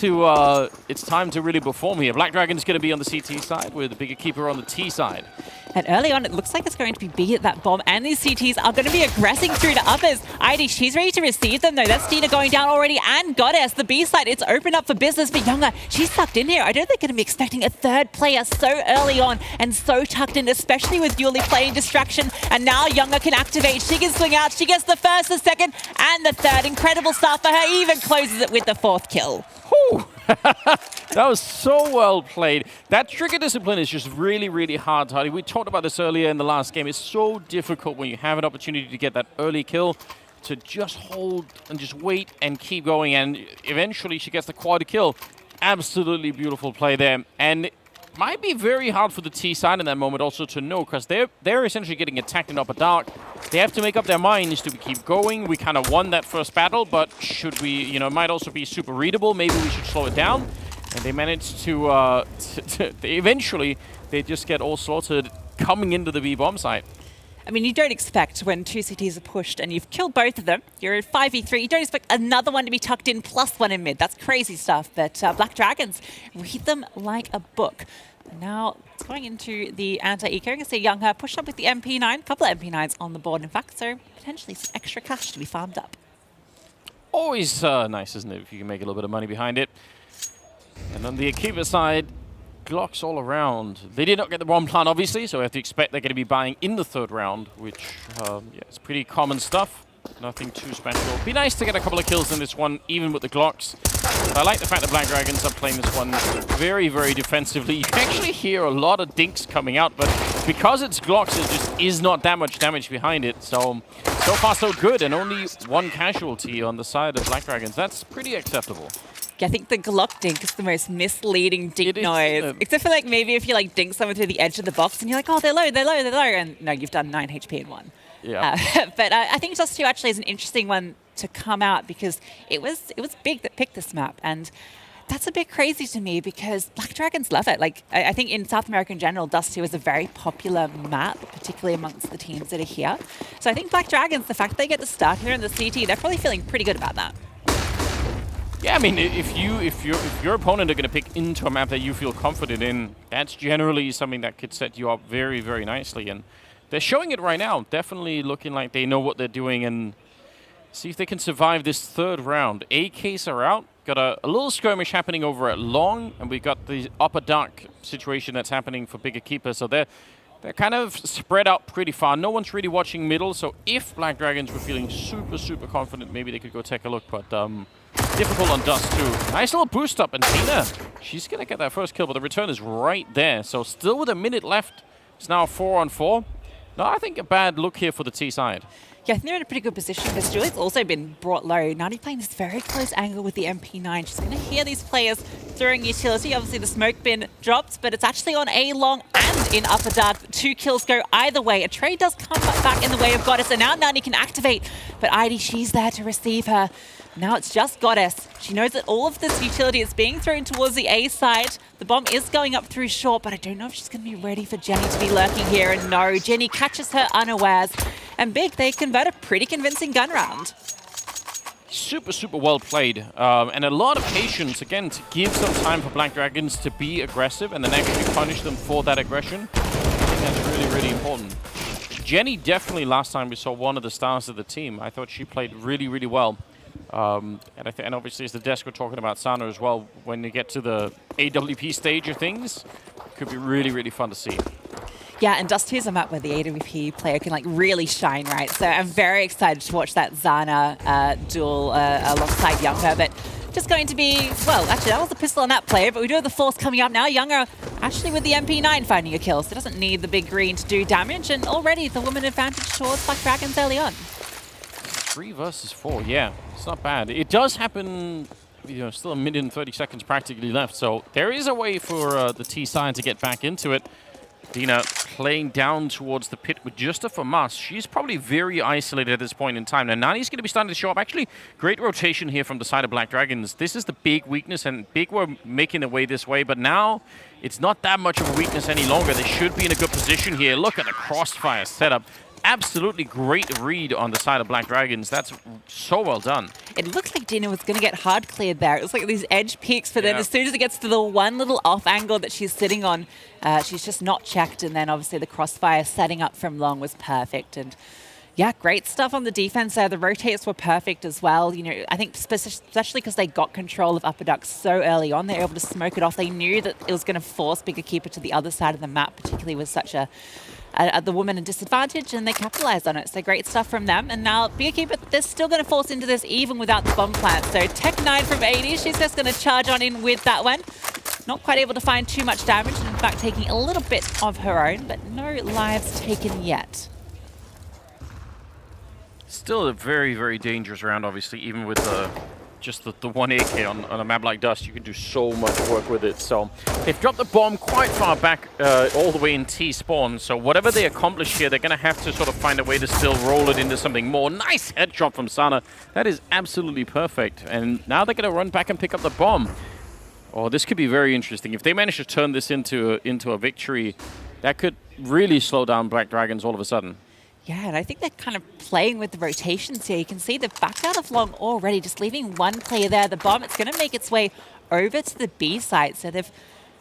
it's time to really perform here. Black Dragon's going to be on the CT side with the bigger keeper on the T side. And early on, it looks like it's going to be B at that bomb, and these CTs are going to be aggressing through to uppers. ID, she's ready to receive them, though. That's Dina going down already, and Goddess. The B side, it's opened up for business, but Younger, she's sucked in here. I don't think they're going to be expecting a third player so early on and so tucked in, especially with Yuli playing distraction. And now Younger can activate. She can swing out. She gets the first, the second, and the third. Incredible start for her. Even closes it with the fourth kill. Whew. That was so well played. That trigger discipline is just really, really hard, Hardy. We talked about this earlier in the last game. It's so difficult when you have an opportunity to get that early kill to just hold and just wait and keep going. And eventually she gets the quad kill. Absolutely beautiful play there. And it might be very hard for the T side in that moment also to know, because they're essentially getting attacked in upper dark. They have to make up their minds to keep going. We kind of won that first battle, but should we, you know, it might also be super readable. Maybe we should slow it down. And they managed to, eventually, they just get all slaughtered coming into the B bomb site. I mean, you don't expect when two CTs are pushed and you've killed both of them, you're at 5v3, you don't expect another one to be tucked in plus one in mid. That's crazy stuff, but Black Dragons read them like a book. And now it's going into the anti-eco. You can see Younger pushed up with the MP9, a couple of MP9s on the board, in fact, so potentially some extra cash to be farmed up. Always nice, isn't it, if you can make a little bit of money behind it. And on the EQUIPA side, Glocks all around. They did not get the bomb plant, obviously, so we have to expect they're going to be buying in the third round, which yeah, is pretty common stuff. Nothing too special. Be nice to get a couple of kills in this one, even with the Glocks. But I like the fact that Black Dragons are playing this one very, very defensively. You can actually hear a lot of dinks coming out, but because it's Glocks, it just is not that much damage behind it. So far so good, and only one casualty on the side of Black Dragons. That's pretty acceptable. I think the Glock dink is the most misleading dink noise. Except for like maybe if you like dink someone through the edge of the box and you're like, oh, they're low, they're low, they're low. And no, you've done 9 HP in one. Yeah. But I think Dust2 actually is an interesting one to come out because it was big that picked this map. And that's a bit crazy to me because Black Dragons love it. Like I think in South America in general, Dust2 is a very popular map, particularly amongst the teams that are here. So I think Black Dragons, the fact that they get to start here in the CT, they're probably feeling pretty good about that. Yeah, I mean, if your opponent are going to pick into a map that you feel confident in, that's generally something that could set you up very, very nicely. And they're showing it right now. Definitely looking like they know what they're doing, and see if they can survive this third round. AKs are out. Got a little skirmish happening over at long, and we've got the upper dark situation that's happening for bigger keepers. So they're kind of spread out pretty far. No one's really watching middle. So if Black Dragons were feeling super, super confident, maybe they could go take a look. But difficult on Dust2. Nice little boost up, and Tina, she's going to get that first kill, but the return is right there. So still with a minute left, it's now 4-on-4. No, I think a bad look here for the T side. Yeah, I think they're in a pretty good position because Julie's also been brought low. Nani playing this very close angle with the MP9. She's going to hear these players throwing utility. Obviously, the smoke bin drops, but it's actually on A long and in upper dark. 2 kills go either way. A trade does come back in the way of Goddess, and now Nani can activate. But ID, she's there to receive her. Now it's just Goddess. She knows that all of this utility is being thrown towards the A side. The bomb is going up through short, but I don't know if she's going to be ready for Jenny to be lurking here. And no, Jenny catches her unawares. And Big, they convert a pretty convincing gun round. Super, super well played. And a lot of patience, again, to give some time for Black Dragons to be aggressive and then actually punish them for that aggression. I think that's really, really important. Jenny definitely, last time we saw, one of the stars of the team. I thought she played really, really well. And obviously, as the desk, we're talking about Sana as well. When you get to the AWP stage of things, it could be really, really fun to see. Yeah, and Dust2 is a map where the AWP player can like really shine, right? So I'm very excited to watch that Zana duel alongside Younger. But just going to be, well, actually, that was a pistol on that player, but we do have the Force coming up now. Younger actually with the MP9 finding a kill, so doesn't need the big green to do damage. And already the woman advantage towards Black Dragons early on. 3 versus 4, yeah, it's not bad. It does happen, you know, still 1 minute and 30 seconds practically left, so there is a way for the T side to get back into it. Dina playing down towards the pit with just a FAMAS. She's probably very isolated at this point in time. Now, Nani's going to be starting to show up. Actually, great rotation here from the side of Black Dragons. This is the big weakness, and Big were making their way this way, but now it's not that much of a weakness any longer. They should be in a good position here. Look at the crossfire setup. absolutely great read on the side of Black Dragons. That's so well done. It looks like Dina was going to get hard cleared there. It was like these edge peaks, but then as soon as it gets to the one little off angle that she's sitting on, she's just not checked. And then obviously the crossfire setting up from long was perfect. And yeah, great stuff on the defense there. The rotates were perfect as well. You know, I think especially because they got control of Upper Duck so early on, they were able to smoke it off. They knew that it was going to force Bigger Keeper to the other side of the map, particularly with such the woman in disadvantage, and they capitalized on it. So great stuff from them. And now Bigger Keeper, they're still going to force into this even without the bomb plant. So Tech 9 from 80, she's just going to charge on in with that one. Not quite able to find too much damage, and in fact taking a little bit of her own, but no lives taken yet. Still a very, very dangerous round, obviously, even with just the one AK on a map like Dust. You can do so much work with it. So they've dropped the bomb quite far back, all the way in T-spawn. So whatever they accomplish here, they're going to have to sort of find a way to still roll it into something more. Nice headshot from Sana. That is absolutely perfect. And now they're going to run back and pick up the bomb. Oh, this could be very interesting. If they manage to turn this into a victory, that could really slow down Black Dragons all of a sudden. Yeah, and I think they're kind of playing with the rotations here. You can see they've backed out of long already, just leaving one player there. The bomb, it's going to make its way over to the B site. So they've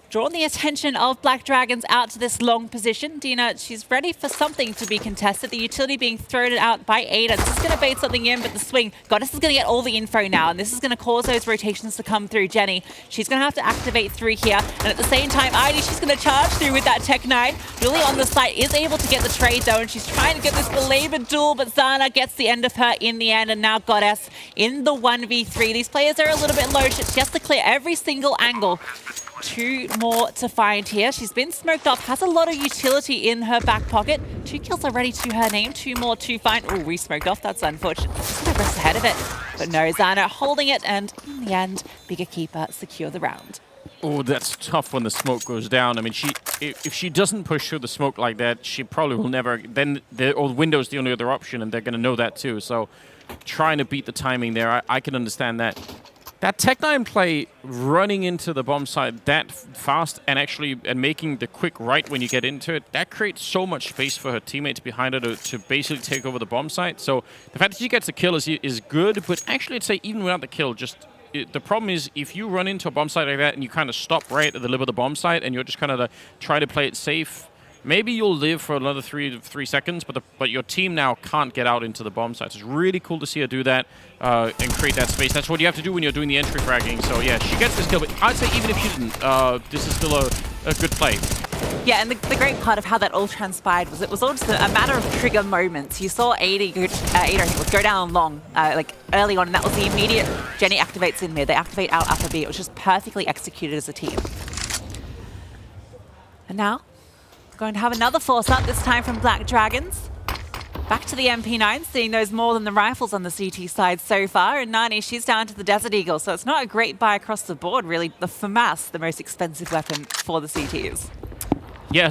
drawn the attention of Black Dragons out to this long position. Dina, she's ready for something to be contested. The utility being thrown out by Ada. This is going to bait something in, but the swing, Goddess is going to get all the info now, and this is going to cause those rotations to come through. Jenny, she's going to have to activate through here, and at the same time, Heidi, she's going to charge through with that Tech 9. Really on the site, is able to get the trade though, and she's trying to get this belabored duel, but Zana gets the end of her in the end, and now Goddess in the 1v3. These players are a little bit low. She has to clear every single angle. 2 more to find here. She's been smoked off, has a lot of utility in her back pocket. 2 kills already to her name, 2 more to find. Oh, we smoked off, that's unfortunate. Just gonna rest ahead of it. But no, Zana holding it, and in the end, Bigger Keeper secure the round. Oh, that's tough when the smoke goes down. I mean, if she doesn't push through the smoke like that, she probably will never. Then the window's the only other option, and they're going to know that too. So, trying to beat the timing there, I can understand that. That Tech 9 play, running into the bomb site that fast and making the quick right when you get into it, that creates so much space for her teammates behind her to basically take over the bomb site. So the fact that she gets the kill is good, but actually I'd say even without the kill, the problem is if you run into a bomb site like that and you kind of stop right at the lip of the bomb site and you're just kind of trying to play it safe, maybe you'll live for another 3 seconds, but your team now can't get out into the bomb sites. It's really cool to see her do that and create that space. That's what you have to do when you're doing the entry fragging. So yeah, she gets this kill, but I'd say even if she didn't, this is still a good play. Yeah, and the great part of how that all transpired was it was all just a matter of trigger moments. You saw Ada go down long, like early on, and that was the immediate Jenny activates in mid. They activate out upper B. It was just perfectly executed as a team. And now, going to have another force up, this time from Black Dragons. Back to the MP9, seeing those more than the rifles on the CT side so far. And Nani, she's down to the Desert Eagle, so it's not a great buy across the board, really. The FAMAS, the most expensive weapon for the CTs. Yeah,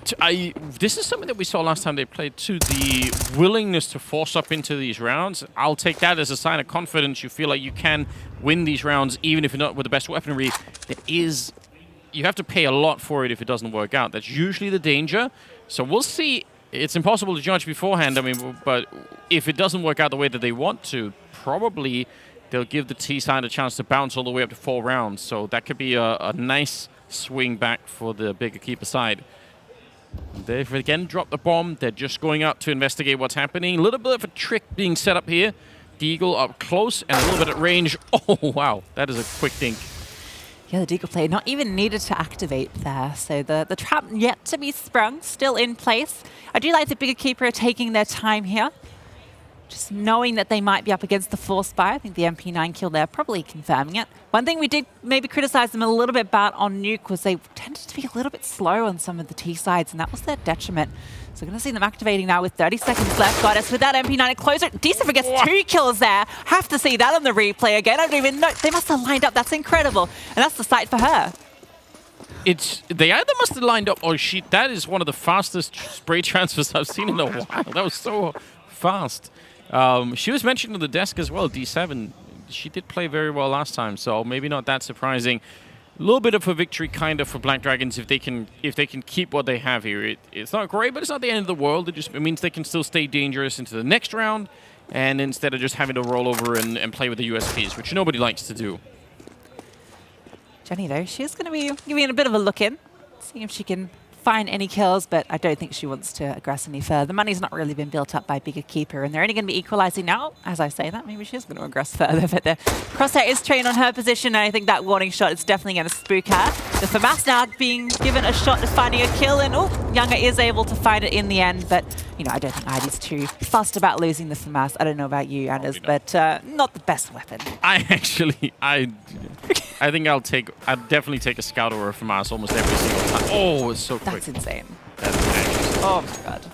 this is something that we saw last time they played too, the willingness to force up into these rounds. I'll take that as a sign of confidence. You feel like you can win these rounds even if you're not with the best weaponry. You have to pay a lot for it if it doesn't work out. That's usually the danger. So we'll see. It's impossible to judge beforehand. I mean, but if it doesn't work out the way that they want to, probably they'll give the T side a chance to bounce all the way up to 4 rounds. So that could be a nice swing back for the Bigger Keeper side. They've again dropped the bomb. They're just going out to investigate what's happening. A little bit of a trick being set up here. Deagle up close and a little bit at range. Oh, wow. That is a quick dink. Yeah, the Deagle play not even needed to activate there. So the trap yet to be sprung, still in place. I do like the Bigger Keeper taking their time here. Just knowing that they might be up against the force buy. I think the MP9 kill there probably confirming it. One thing we did maybe criticize them a little bit about on Nuke was they tended to be a little bit slow on some of the T sides, and that was their detriment. So we're going to see them activating now with 30 seconds left. Goddess with that MP9 closer. Decipher gets 2 kills there. Have to see that on the replay again. I don't even know. They must have lined up. That's incredible. And that's the sight for her. They either must have lined up or that is one of the fastest spray transfers I've seen in a while. That was so fast. She was mentioned on the desk as well, D7. She did play very well last time, so maybe not that surprising. little bit of a victory, kind of, for Black Dragons if they can keep what they have here. It's not great, but it's not the end of the world. It means they can still stay dangerous into the next round, and instead of just having to roll over and play with the USPs, which nobody likes to do. Jenny, though, she's going to be giving a bit of a look in, seeing if she can find any kills, but I don't think she wants to aggress any further. The money's not really been built up by bigger keeper, and they're only going to be equalizing now. As I say that, maybe she's going to aggress further, but the crosshair is trained on her position, and I think that warning shot is definitely going to spook her. The FAMAS now being given a shot at finding a kill, and Younger is able to find it in the end, but I don't think ID's too fussed about losing the FAMAS. I don't know about you, Anders, but not the best weapon. I think I'd definitely take a scout or a FAMAS almost every single time. Oh, it's so quick. That's insane. That's anxious. Oh my god.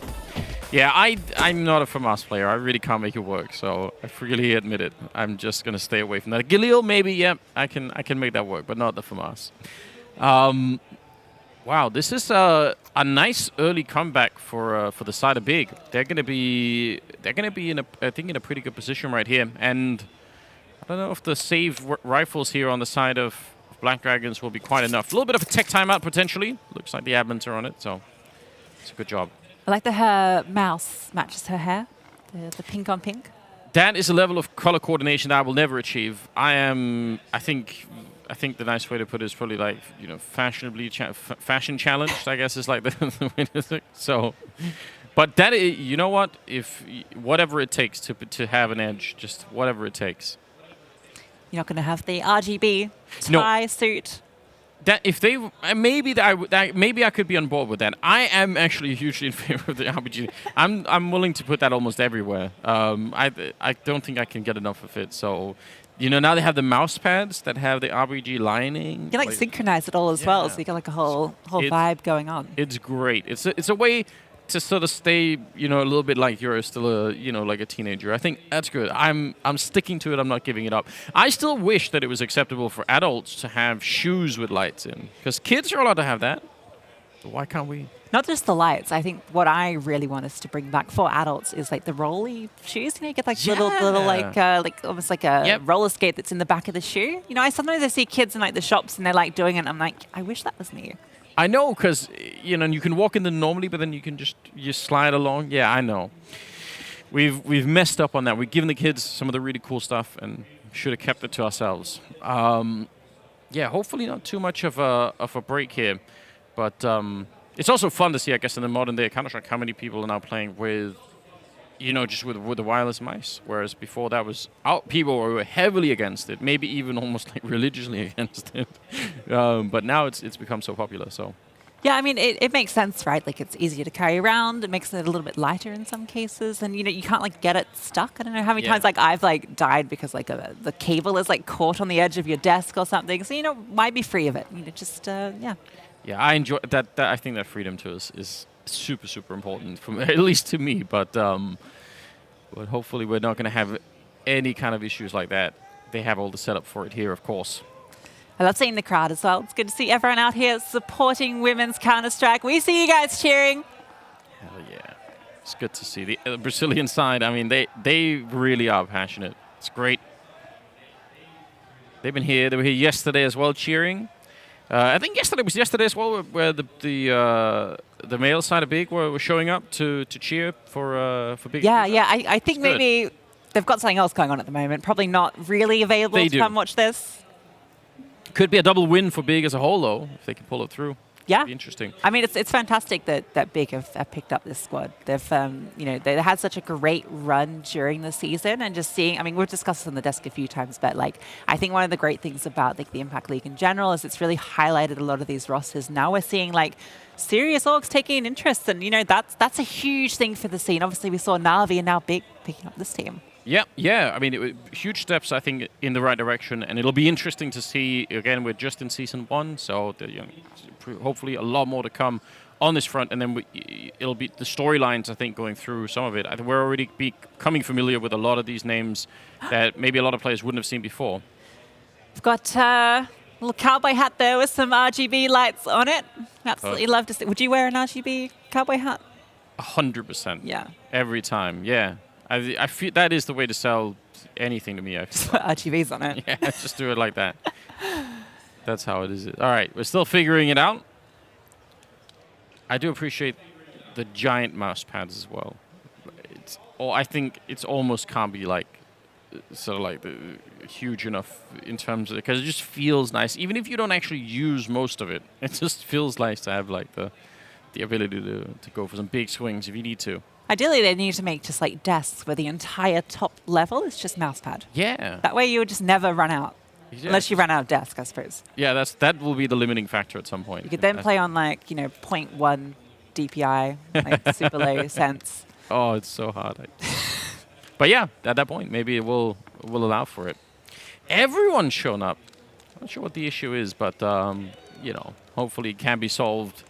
Yeah, I'm not a FAMAS player. I really can't make it work, so I freely admit it. I'm just gonna stay away from that. Galil, maybe, yeah, I can make that work, but not the FAMAS. Wow, this is a nice early comeback for the side of Big. They're gonna be in a pretty good position right here, and I don't know if the save rifles here on the side of Black Dragons will be quite enough. A little bit of a tech timeout potentially. Looks like the admins are on it, so it's a good job. I like that her mouse matches her hair, the pink on pink. That is a level of color coordination that I will never achieve. I think the nice way to put it is probably like, fashionably fashion challenged, I guess is like the way to say. So, but that is, you know what? If whatever it takes to have an edge, just whatever it takes. You're not going to have the RGB tie suit. That if they maybe I could be on board with that. I am actually hugely in favor of the RPG. I'm willing to put that almost everywhere. I don't think I can get enough of it. So, now they have the mouse pads that have the RPG lining. You can synchronize it all as well, so you got like a whole vibe going on. It's great. It's a way to sort of stay, a little bit like you're still like a teenager. I think that's good. I'm sticking to it. I'm not giving it up. I still wish that it was acceptable for adults to have shoes with lights in, because kids are allowed to have that. But why can't we? Not just the lights. I think what I really want us to bring back for adults is like the rolly shoes. You get like little like almost like a roller skate that's in the back of the shoe. Sometimes I see kids in like the shops and they're like doing it. And I'm like, I wish that was me. I know, because and you can walk in them normally, but then you can just slide along. Yeah, I know. We've messed up on that. We've given the kids some of the really cool stuff and should have kept it to ourselves. Yeah, hopefully not too much of a break here, but it's also fun to see, I guess, in the modern day Counter-Strike how many people are now playing with, just with the wireless mice, whereas before that was people were heavily against it, maybe even almost like religiously against it. But now it's become so popular. So yeah, I mean it makes sense, right? Like it's easier to carry around. It makes it a little bit lighter in some cases, and you can't get it stuck. I don't know how many times I've died because the cable is caught on the edge of your desk or something. So why be free of it? Yeah. Yeah, I enjoy that. I think that freedom to us is super, super important, at least to me. But hopefully we're not going to have any kind of issues like that. They have all the setup for it here, of course. I love seeing the crowd as well. It's good to see everyone out here supporting women's Counter-Strike. We see you guys cheering. Hell yeah. It's good to see. The Brazilian side, I mean, they really are passionate. It's great. They've been here. They were here yesterday as well cheering. I think yesterday as well, where the male side of Big were showing up to cheer for Big. Yeah. I think maybe they've got something else going on at the moment. Probably not really available to come watch this. Could be a double win for Big as a whole, though, if they can pull it through. Yeah, be interesting. I mean, it's fantastic that Big have picked up this squad. They've they had such a great run during the season, and just seeing. I mean, we've discussed this on the desk a few times, but I think one of the great things about the Impact League in general is it's really highlighted a lot of these rosters. Now we're seeing serious orgs taking an interest, and that's a huge thing for the scene. Obviously, we saw Na'Vi and now Big picking up this team. Yeah. I mean, huge steps, I think, in the right direction, and it'll be interesting to see. Again, we're just in season 1, so hopefully a lot more to come on this front, and then it'll be the storylines, I think, going through some of it. I think we're already becoming familiar with a lot of these names that maybe a lot of players wouldn't have seen before. We've got a little cowboy hat there with some RGB lights on it. Absolutely love to see. Would you wear an RGB cowboy hat? 100%. Yeah. Every time, yeah. I feel that is the way to sell anything to me. Just put RGBs on it. Yeah, just do it like that. That's how it is. All right, we're still figuring it out. I do appreciate the giant mouse pads as well. I think it's almost can't be like sort of like huge enough in terms of, because it just feels nice. Even if you don't actually use most of it, it just feels nice to have like the ability to go for some big swings if you need to. Ideally, they need to make just like desks where the entire top level is just mouse pad. Yeah. That way you would just never run out. Yeah. Unless you run out of desk, I suppose. Yeah, that will be the limiting factor at some point. You could then play on like, 0.1 DPI, like super low sense. Oh, it's so hard. But yeah, at that point, maybe it will allow for it. Everyone's shown up. Not sure what the issue is, but hopefully it can be solved.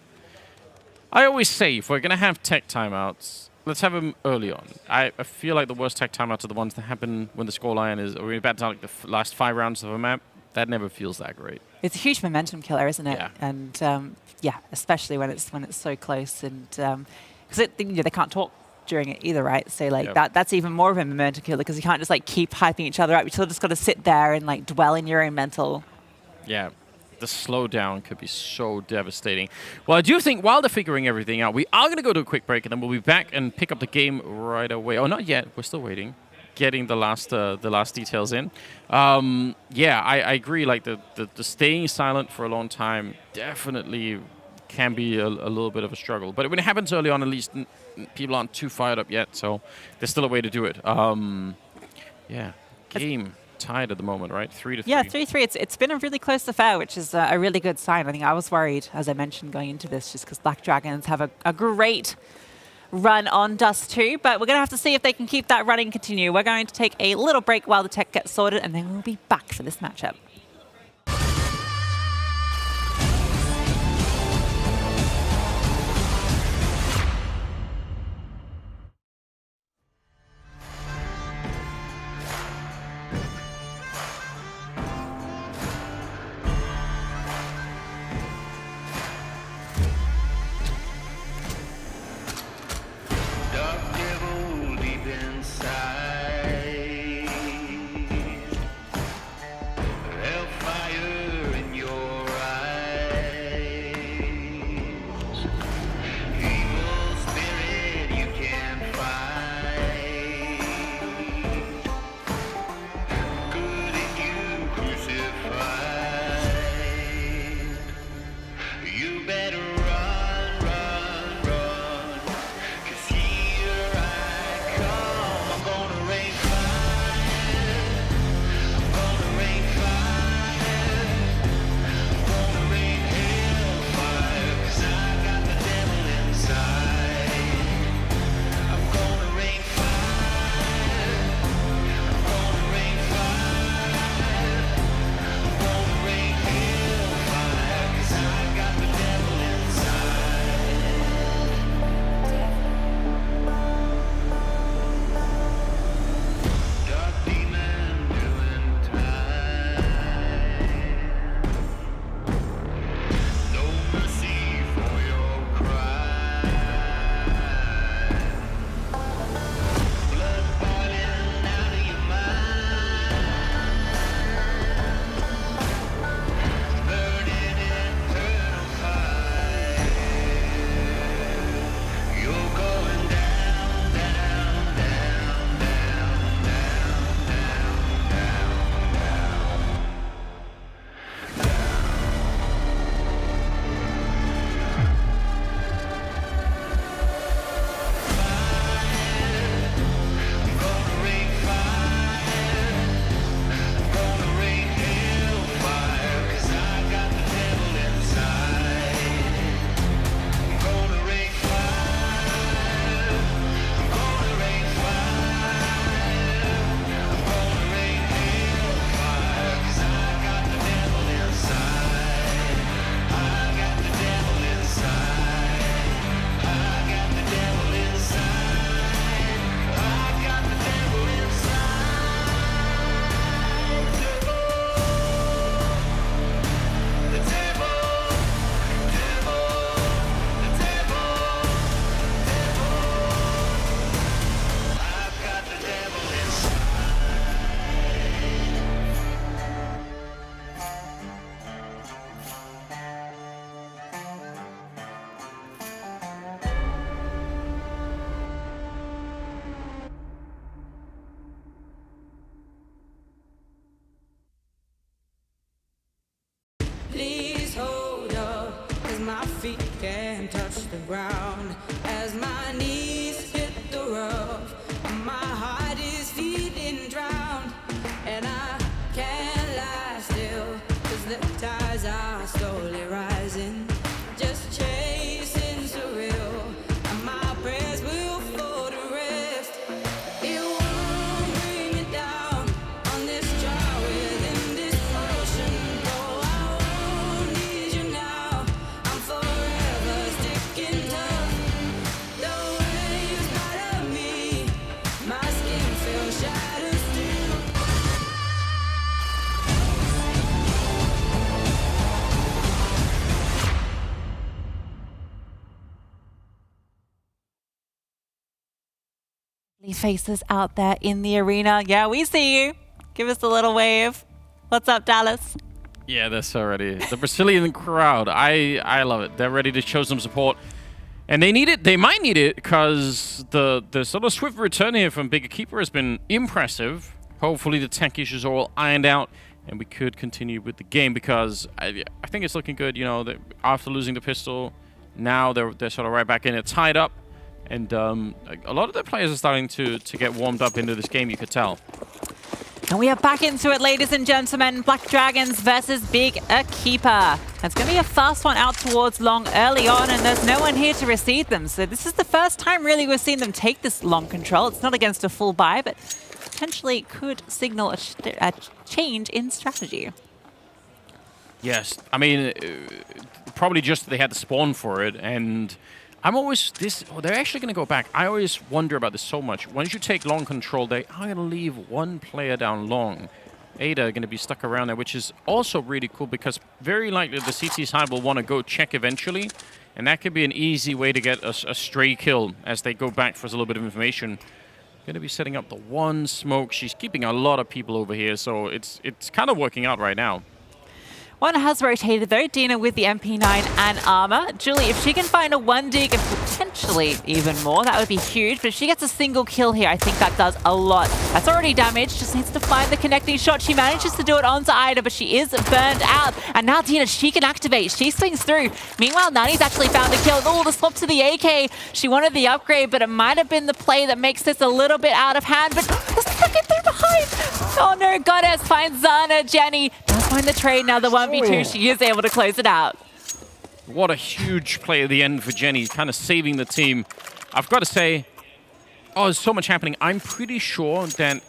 I always say, if we're going to have tech timeouts, let's have them early on. I feel like the worst tech timeouts are the ones that happen when the scoreline is, or we're about to like the last 5 rounds of a map. That never feels that great. It's a huge momentum killer, isn't it? Yeah. And especially when it's so close, and because they can't talk during it either, right? So like that's even more of a momentum killer, because you can't just like keep hyping each other up. You still just got to sit there and like dwell in your own mental. Yeah. The slowdown could be so devastating. Well, I do think while they're figuring everything out, we are going to go to a quick break, and then we'll be back and pick up the game right away. Oh, not yet. We're still waiting. Getting the last details in. I agree. Like the staying silent for a long time definitely can be a little bit of a struggle. But when it happens early on, at least people aren't too fired up yet. So there's still a way to do it. Game tied at the moment, right? 3-3. Yeah, 3-3. It's been a really close affair, which is a really good sign. I think I was worried, as I mentioned, going into this, just because Black Dragons have a great run on Dust2, but we're going to have to see if they can keep that running continue. We're going to take a little break while the tech gets sorted, and then we'll be back for this matchup. ground as my knees hit the rough. My heart is feeling drowned, and I can't lie still, 'cause the tides are slowly rising, just chasing surreal, and my prayers will fall to rest. It won't bring me down on this jar within this ocean. Oh, I won't need you now. I'm forever sticking tough. The waves bite me, my skin feels shattered still. Faces out there in the arena. Yeah, we see you. Give us a little wave. What's up, Dallas? Yeah, that's already the Brazilian crowd. I love it. They're ready to show some support. And they need it. They might need it because the sort of swift return here from Big EQUIPA has been impressive. Hopefully the tech issues are all ironed out and we could continue with the game because I think it's looking good. You know, after losing the pistol, now they're sort of right back in it, tied up. And a lot of the players are starting to get warmed up into this game, you could tell. And we are back into it, ladies and gentlemen. Black Dragons versus Big EQUIPA. It's going to be a fast one out towards long early on, and there's no one here to receive them. So this is the first time really we've seen them take this long control. It's not against a full buy, but potentially could signal a change in strategy. Yes, I mean, probably just they had to spawn for it, and I'm always they're actually going to go back. I always wonder about this so much. Once you take long control, they are going to leave one player down long. Ada are going to be stuck around there, which is also really cool because very likely the CT side will want to go check eventually, and that could be an easy way to get a stray kill as they go back for a little bit of information. Going to be setting up the one smoke. She's keeping a lot of people over here, so it's kind of working out right now. One has rotated though, Dina with the MP9 and armor. Julie, if she can find a 1 dig and potentially even more, that would be huge. But if she gets a single kill here, I think that does a lot. That's already damaged, just needs to find the connecting shot. She manages to do it onto Ida, but she is burned out. And now Dina, she can activate. She swings through. Meanwhile, Nani's actually found the kill. Oh, the swap to the AK. She wanted the upgrade, but it might have been the play that makes this a little bit out of hand. But the second through behind. Oh no, Goddess finds Zana. Jenny does find the trade now, the 1v2. She is able to close it out. What a huge play at the end for Jenny, kind of saving the team. I've got to say, oh, there's so much happening. I'm pretty sure that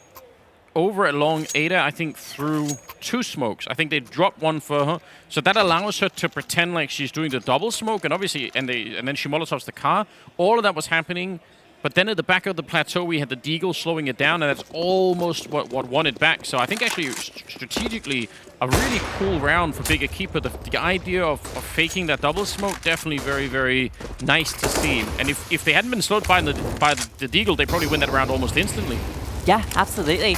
over at long, Ada, I think, threw 2 smokes. I think they dropped one for her. So that allows her to pretend like she's doing the double smoke, and obviously, and then she molotovs the car. All of that was happening. But then at the back of the plateau, we had the Deagle slowing it down, and that's almost what won it back. So I think actually strategically, a really cool round for Big EQUIPA. The idea of faking that double smoke, definitely very, very nice to see. And if they hadn't been slowed by the Deagle, they probably win that round almost instantly. Yeah, absolutely.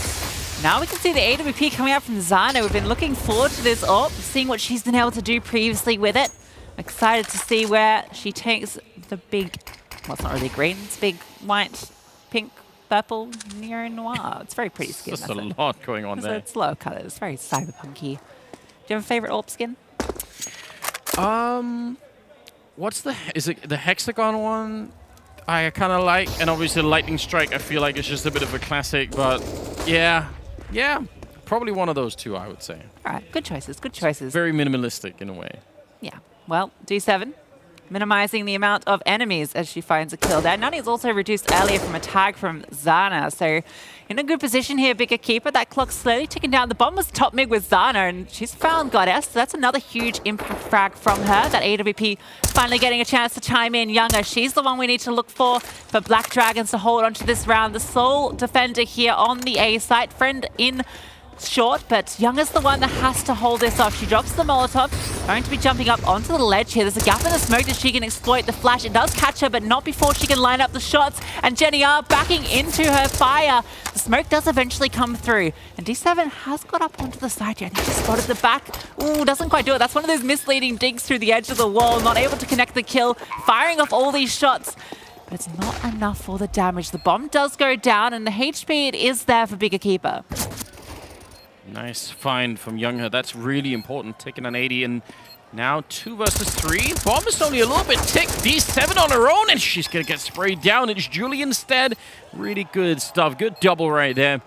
Now we can see the AWP coming out from Zana. We've been looking forward to this AWP, seeing what she's been able to do previously with it. Excited to see where she takes the big, well, it's not really green, it's big, white, pink, purple, neo-noir. It's very pretty skin. There's a lot going on there. It's a lot of colours. It's very cyberpunky. Do you have a favourite AWP skin? What's is it the hexagon one? I kind of like, and obviously the lightning strike. I feel like it's just a bit of a classic, but yeah, probably one of those two, I would say. All right, good choices. Good choices. Very minimalistic in a way. Yeah. Well, D7. Minimizing the amount of enemies as she finds a kill there. Nani's also reduced earlier from a tag from Zana, so in a good position here, Big EQUIPA. That clock's slowly ticking down. The bomb was top mid with Zana, and she's found Goddess. So that's another huge impact frag from her. That AWP finally getting a chance to chime in. Younger, she's the one we need to look for Black Dragons to hold onto this round. The sole defender here on the A site. Friend in short, but Younger's the one that has to hold this off. She drops the Molotov, going to be jumping up onto the ledge here. There's a gap in the smoke that she can exploit. The flash, it does catch her, but not before she can line up the shots. And Jenny R backing into her fire. The smoke does eventually come through. And D7 has got up onto the side here. And he just spotted the back. Ooh, doesn't quite do it. That's one of those misleading digs through the edge of the wall. Not able to connect the kill. Firing off all these shots. But it's not enough for the damage. The bomb does go down, and the HP it is there for Big EQUIPA. Nice find from Youngher. That's really important, taking an 80. And Now 2 versus 3. Bomb is only a little bit ticked. D7 on her own, and she's going to get sprayed down. It's Julie instead. Really good stuff. Good double right there.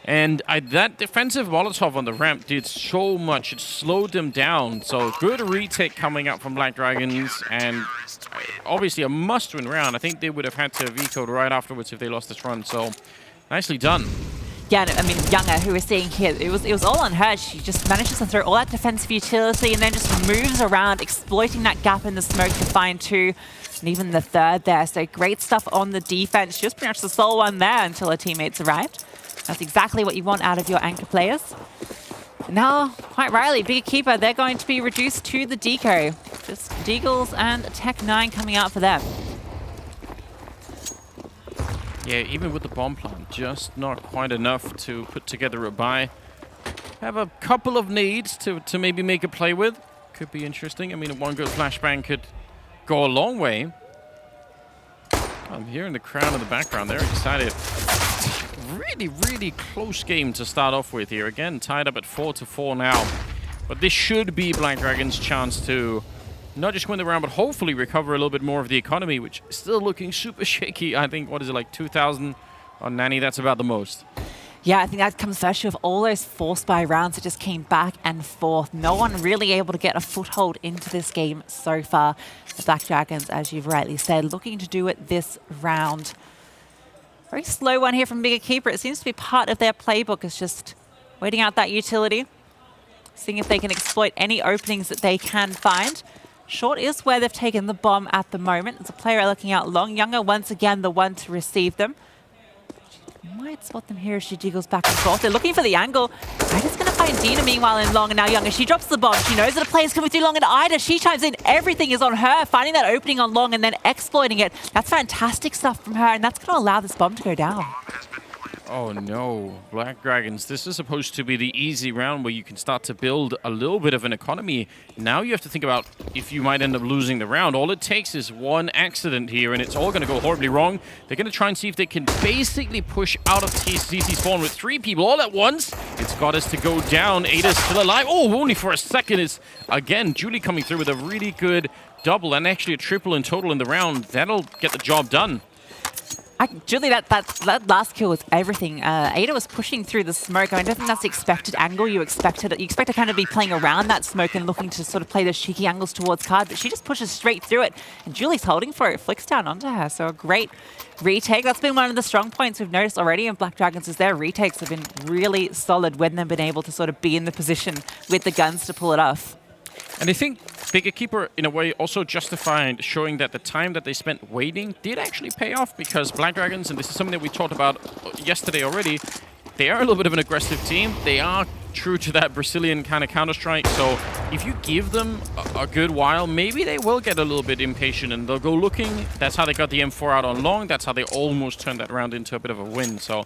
And that defensive Molotov on the ramp did so much. It slowed them down. So good retake coming up from Black Dragons. And obviously a must-win round. I think they would have had to have ecoed right afterwards if they lost this run. So nicely done. Yeah, I mean, Younger, who we're seeing here, it was all on her. She just manages to throw all that defensive utility and then just moves around, exploiting that gap in the smoke to find 2 and even the 3rd there. So great stuff on the defense. She was pretty much the sole one there until her teammates arrived. That's exactly what you want out of your anchor players. Now, quite rightly, EQUIPA, they're going to be reduced to the deco. Just Deagles and Tech 9 coming out for them. Yeah, even with the bomb plant, just not quite enough to put together a buy. Have a couple of needs to maybe make a play with. Could be interesting. I mean, one good flashbang could go a long way. I'm hearing the crowd in the background. They're excited. Really, really close game to start off with here. Again, tied up at 4-4 now. But this should be Black Dragon's chance to not just win the round, but hopefully recover a little bit more of the economy, which is still looking super shaky. I think, what is it, like 2,000 on Nanny? That's about the most. Yeah, I think that comes first with all those force buy rounds that just came back and forth. No one really able to get a foothold into this game so far. The Black Dragons, as you've rightly said, looking to do it this round. Very slow one here from EQUIPA. It seems to be part of their playbook. It's just waiting out that utility, seeing if they can exploit any openings that they can find. Short is where they've taken the bomb at the moment. It's a player looking out long. Younger, once again, the one to receive them. She might spot them here as she jiggles back and forth. They're looking for the angle. Ida's going to find Dina, meanwhile, in long. And now Younger, she drops the bomb. She knows that a player's coming through long. And Ida, she chimes in. Everything is on her, finding that opening on long and then exploiting it. That's fantastic stuff from her. And that's going to allow this bomb to go down. Oh no, Black Dragons, this is supposed to be the easy round where you can start to build a little bit of an economy. Now you have to think about if you might end up losing the round. All it takes is one accident here and it's all going to go horribly wrong. They're going to try and see if they can basically push out of CC spawn with 3 people all at once. It's got us to go down. Ada's still alive. Oh, only for a second. It's, again, Julie coming through with a really good double and actually a triple in total in the round. That'll get the job done. Julie, that last kill was everything. Ada was pushing through the smoke. I don't think that's the expected angle. You expect to kind of be playing around that smoke and looking to sort of play those cheeky angles towards card, but she just pushes straight through it, and Julie's holding for it, flicks down onto her. So a great retake. That's been one of the strong points we've noticed already in Black Dragons is their retakes have been really solid when they've been able to sort of be in the position with the guns to pull it off. And I think EQUIPA, in a way, also justified showing that the time that they spent waiting did actually pay off, because Black Dragons, and this is something that we talked about yesterday already, they are a little bit of an aggressive team. They are true to that Brazilian kind of Counter-Strike, so if you give them a good while, maybe they will get a little bit impatient and they'll go looking. That's how they got the M4 out on long. That's how they almost turned that round into a bit of a win. So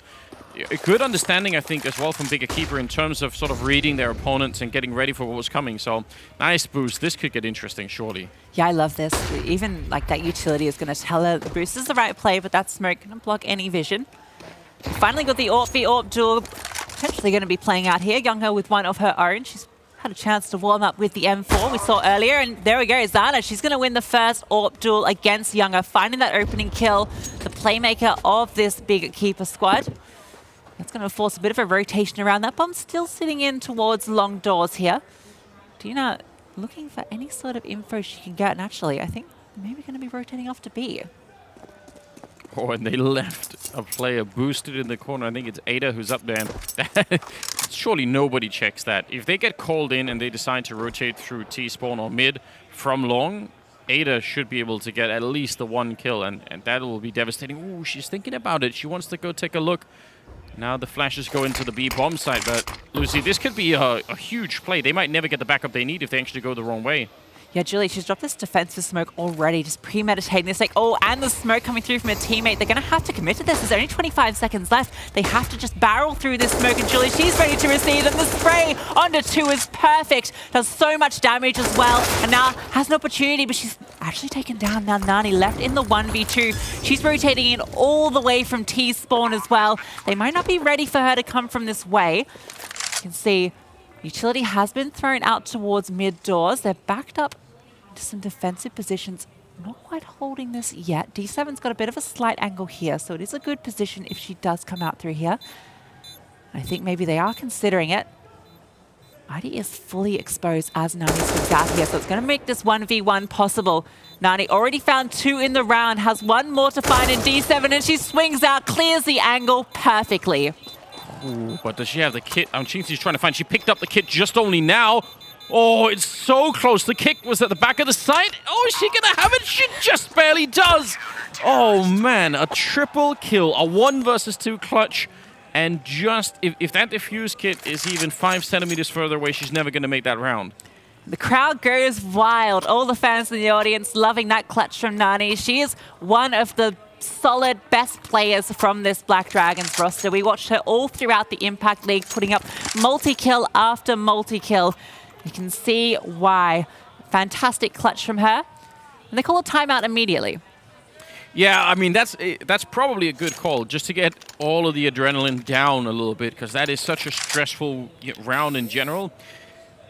a good understanding, I think, as well from EQUIPA in terms of sort of reading their opponents and getting ready for what was coming. So nice boost. This could get interesting, surely. Yeah, I love this. Even like that utility is going to tell her the boost is the right play, but that smoke can block any vision. Finally got the AWP v AWP duel potentially going to be playing out here. Younger with one of her own. She's had a chance to warm up with the M4 we saw earlier, and there we go, Zana. She's going to win the first AWP duel against Younger, finding that opening kill, the playmaker of this EQUIPA squad. That's going to force a bit of a rotation around. That bomb's still sitting in towards long doors here. Dina looking for any sort of info she can get, and actually, I think maybe going to be rotating off to B. Oh, and they left a player boosted in the corner. I think it's Ada who's up there. Surely nobody checks that. If they get called in and they decide to rotate through T-spawn or mid from long, Ada should be able to get at least the 1 kill, and that will be devastating. Ooh, she's thinking about it. She wants to go take a look. Now the flashes go into the B bomb site, but Lucy, this could be a huge play. They might never get the backup they need if they actually go the wrong way. Yeah, Julie, she's dropped this defensive smoke already, just premeditating this. Like, oh, and the smoke coming through from her teammate. They're going to have to commit to this. There's only 25 seconds left. They have to just barrel through this smoke, and Julie, she's ready to receive, and the spray onto 2 is perfect. Does so much damage as well, and now has an opportunity, but she's actually taken down now. Nani left in the 1v2. She's rotating in all the way from T-spawn as well. They might not be ready for her to come from this way. You can see Utility has been thrown out towards mid doors. They're backed up to some defensive positions. Not quite holding this yet. D7's got a bit of a slight angle here, so it is a good position if she does come out through here. I think maybe they are considering it. ID is fully exposed as Nani swings out here, so it's going to make this 1v1 possible. Nani already found 2 in the round, has 1 more to find in D7, and she swings out, clears the angle perfectly. Ooh, but does she have the kit? She's trying to find. She picked up the kit just only now. Oh, it's so close. The kick was at the back of the side. Oh, is she going to have it? She just barely does. Oh, man. A triple kill. A 1 versus 2 clutch. And just, if that defuse kit is even 5 centimeters further away, she's never going to make that round. The crowd goes wild. All the fans in the audience loving that clutch from Nani. She is one of the solid best players from this Black Dragons roster. We watched her all throughout the Impact League, putting up multi-kill after multi-kill. You can see why. Fantastic clutch from her. And they call a timeout immediately. Yeah, I mean, that's probably a good call, just to get all of the adrenaline down a little bit, because that is such a stressful round in general.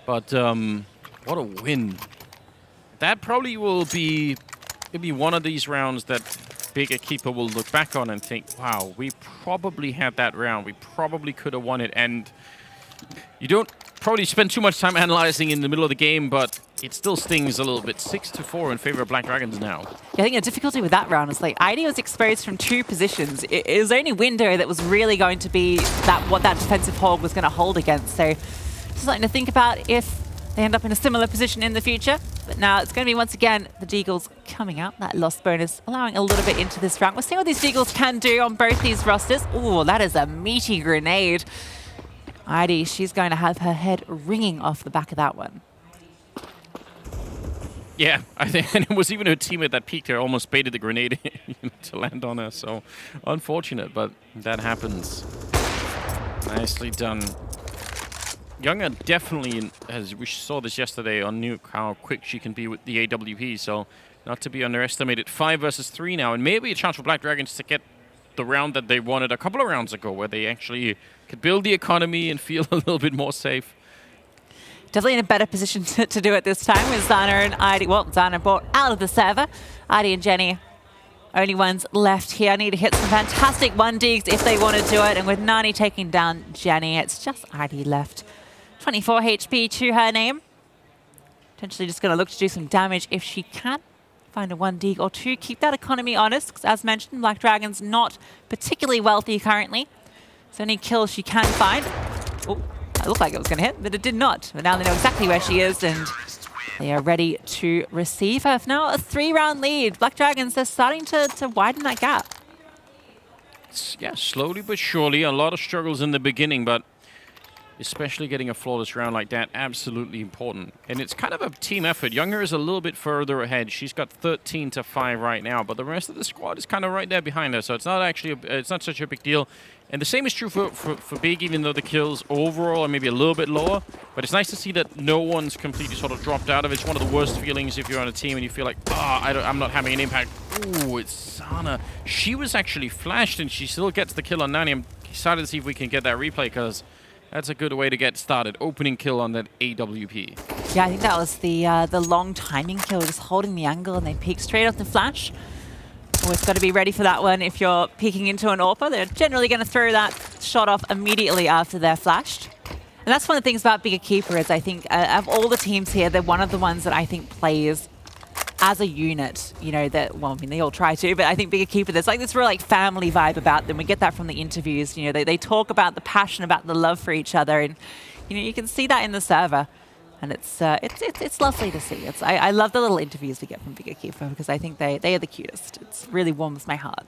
But what a win. That probably will be maybe one of these rounds that Big EQUIPA will look back on and think, wow, we probably had that round. We probably could have won it. And you don't probably spend too much time analyzing in the middle of the game, but it still stings a little bit. 6-4 in favor of Black Dragons now. Yeah, I think the difficulty with that round is like ID was exposed from 2 positions. It was the only window that was really going to be what that defensive hog was going to hold against. So just something to think about if they end up in a similar position in the future. But now it's going to be, once again, the Deagles coming out. That loss bonus allowing a little bit into this round. We'll see what these Deagles can do on both these rosters. Ooh, that is a meaty grenade. ID, she's going to have her head ringing off the back of that one. Yeah, I think, and it was even her teammate that peeked her, almost baited the grenade to land on her. So unfortunate, but that happens. Nicely done. Younger definitely, as we saw this yesterday on Nuke, how quick she can be with the AWP. So not to be underestimated. 5 versus 3 now, and maybe a chance for Black Dragons to get the round that they wanted a couple of rounds ago, where they actually could build the economy and feel a little bit more safe. Definitely in a better position to do it this time with Zana and ID. Well, Zana brought out of the server. ID and Jenny, only ones left here. Need to hit some fantastic 1Ds if they want to do it. And with Nani taking down Jenny, it's just ID left. 24 HP to her name. Potentially just going to look to do some damage if she can find a 1D or 2. Keep that economy honest, because as mentioned, Black Dragon's not particularly wealthy currently. So any kills she can find. Oh, that looked like it was going to hit, but it did not. But now they know exactly where she is, and they are ready to receive her. For now, a 3-round lead. Black Dragons, they're starting to widen that gap. Yeah, slowly but surely. A lot of struggles in the beginning, but especially getting a flawless round like that, absolutely important. And it's kind of a team effort. Younger is a little bit further ahead. She's got 13-5 right now, but the rest of the squad is kind of right there behind her. So it's not actually, it's not such a big deal. And the same is true for Big, even though the kills overall are maybe a little bit lower. But it's nice to see that no one's completely sort of dropped out of it. It's one of the worst feelings if you're on a team and you feel like, I'm not having an impact. Ooh, it's Zana. She was actually flashed and she still gets the kill on Nani. I'm excited to see if we can get that replay, because that's a good way to get started. Opening kill on that AWP. Yeah, I think that was the long timing kill, just holding the angle, and they peek straight off the flash. Always got to be ready for that one if you're peeking into an AWPer. They're generally going to throw that shot off immediately after they're flashed. And that's one of the things about Big EQUIPA is I think of all the teams here, they're one of the ones that I think plays as a unit, you know, that, well, I mean, they all try to, but I think Big EQUIPA, there's like this real like family vibe about them. We get that from the interviews, you know, they talk about the passion, about the love for each other, and, you know, you can see that in the server. And it's lovely to see. I love the little interviews we get from Big EQUIPA, because I think they are the cutest. It really warms my heart.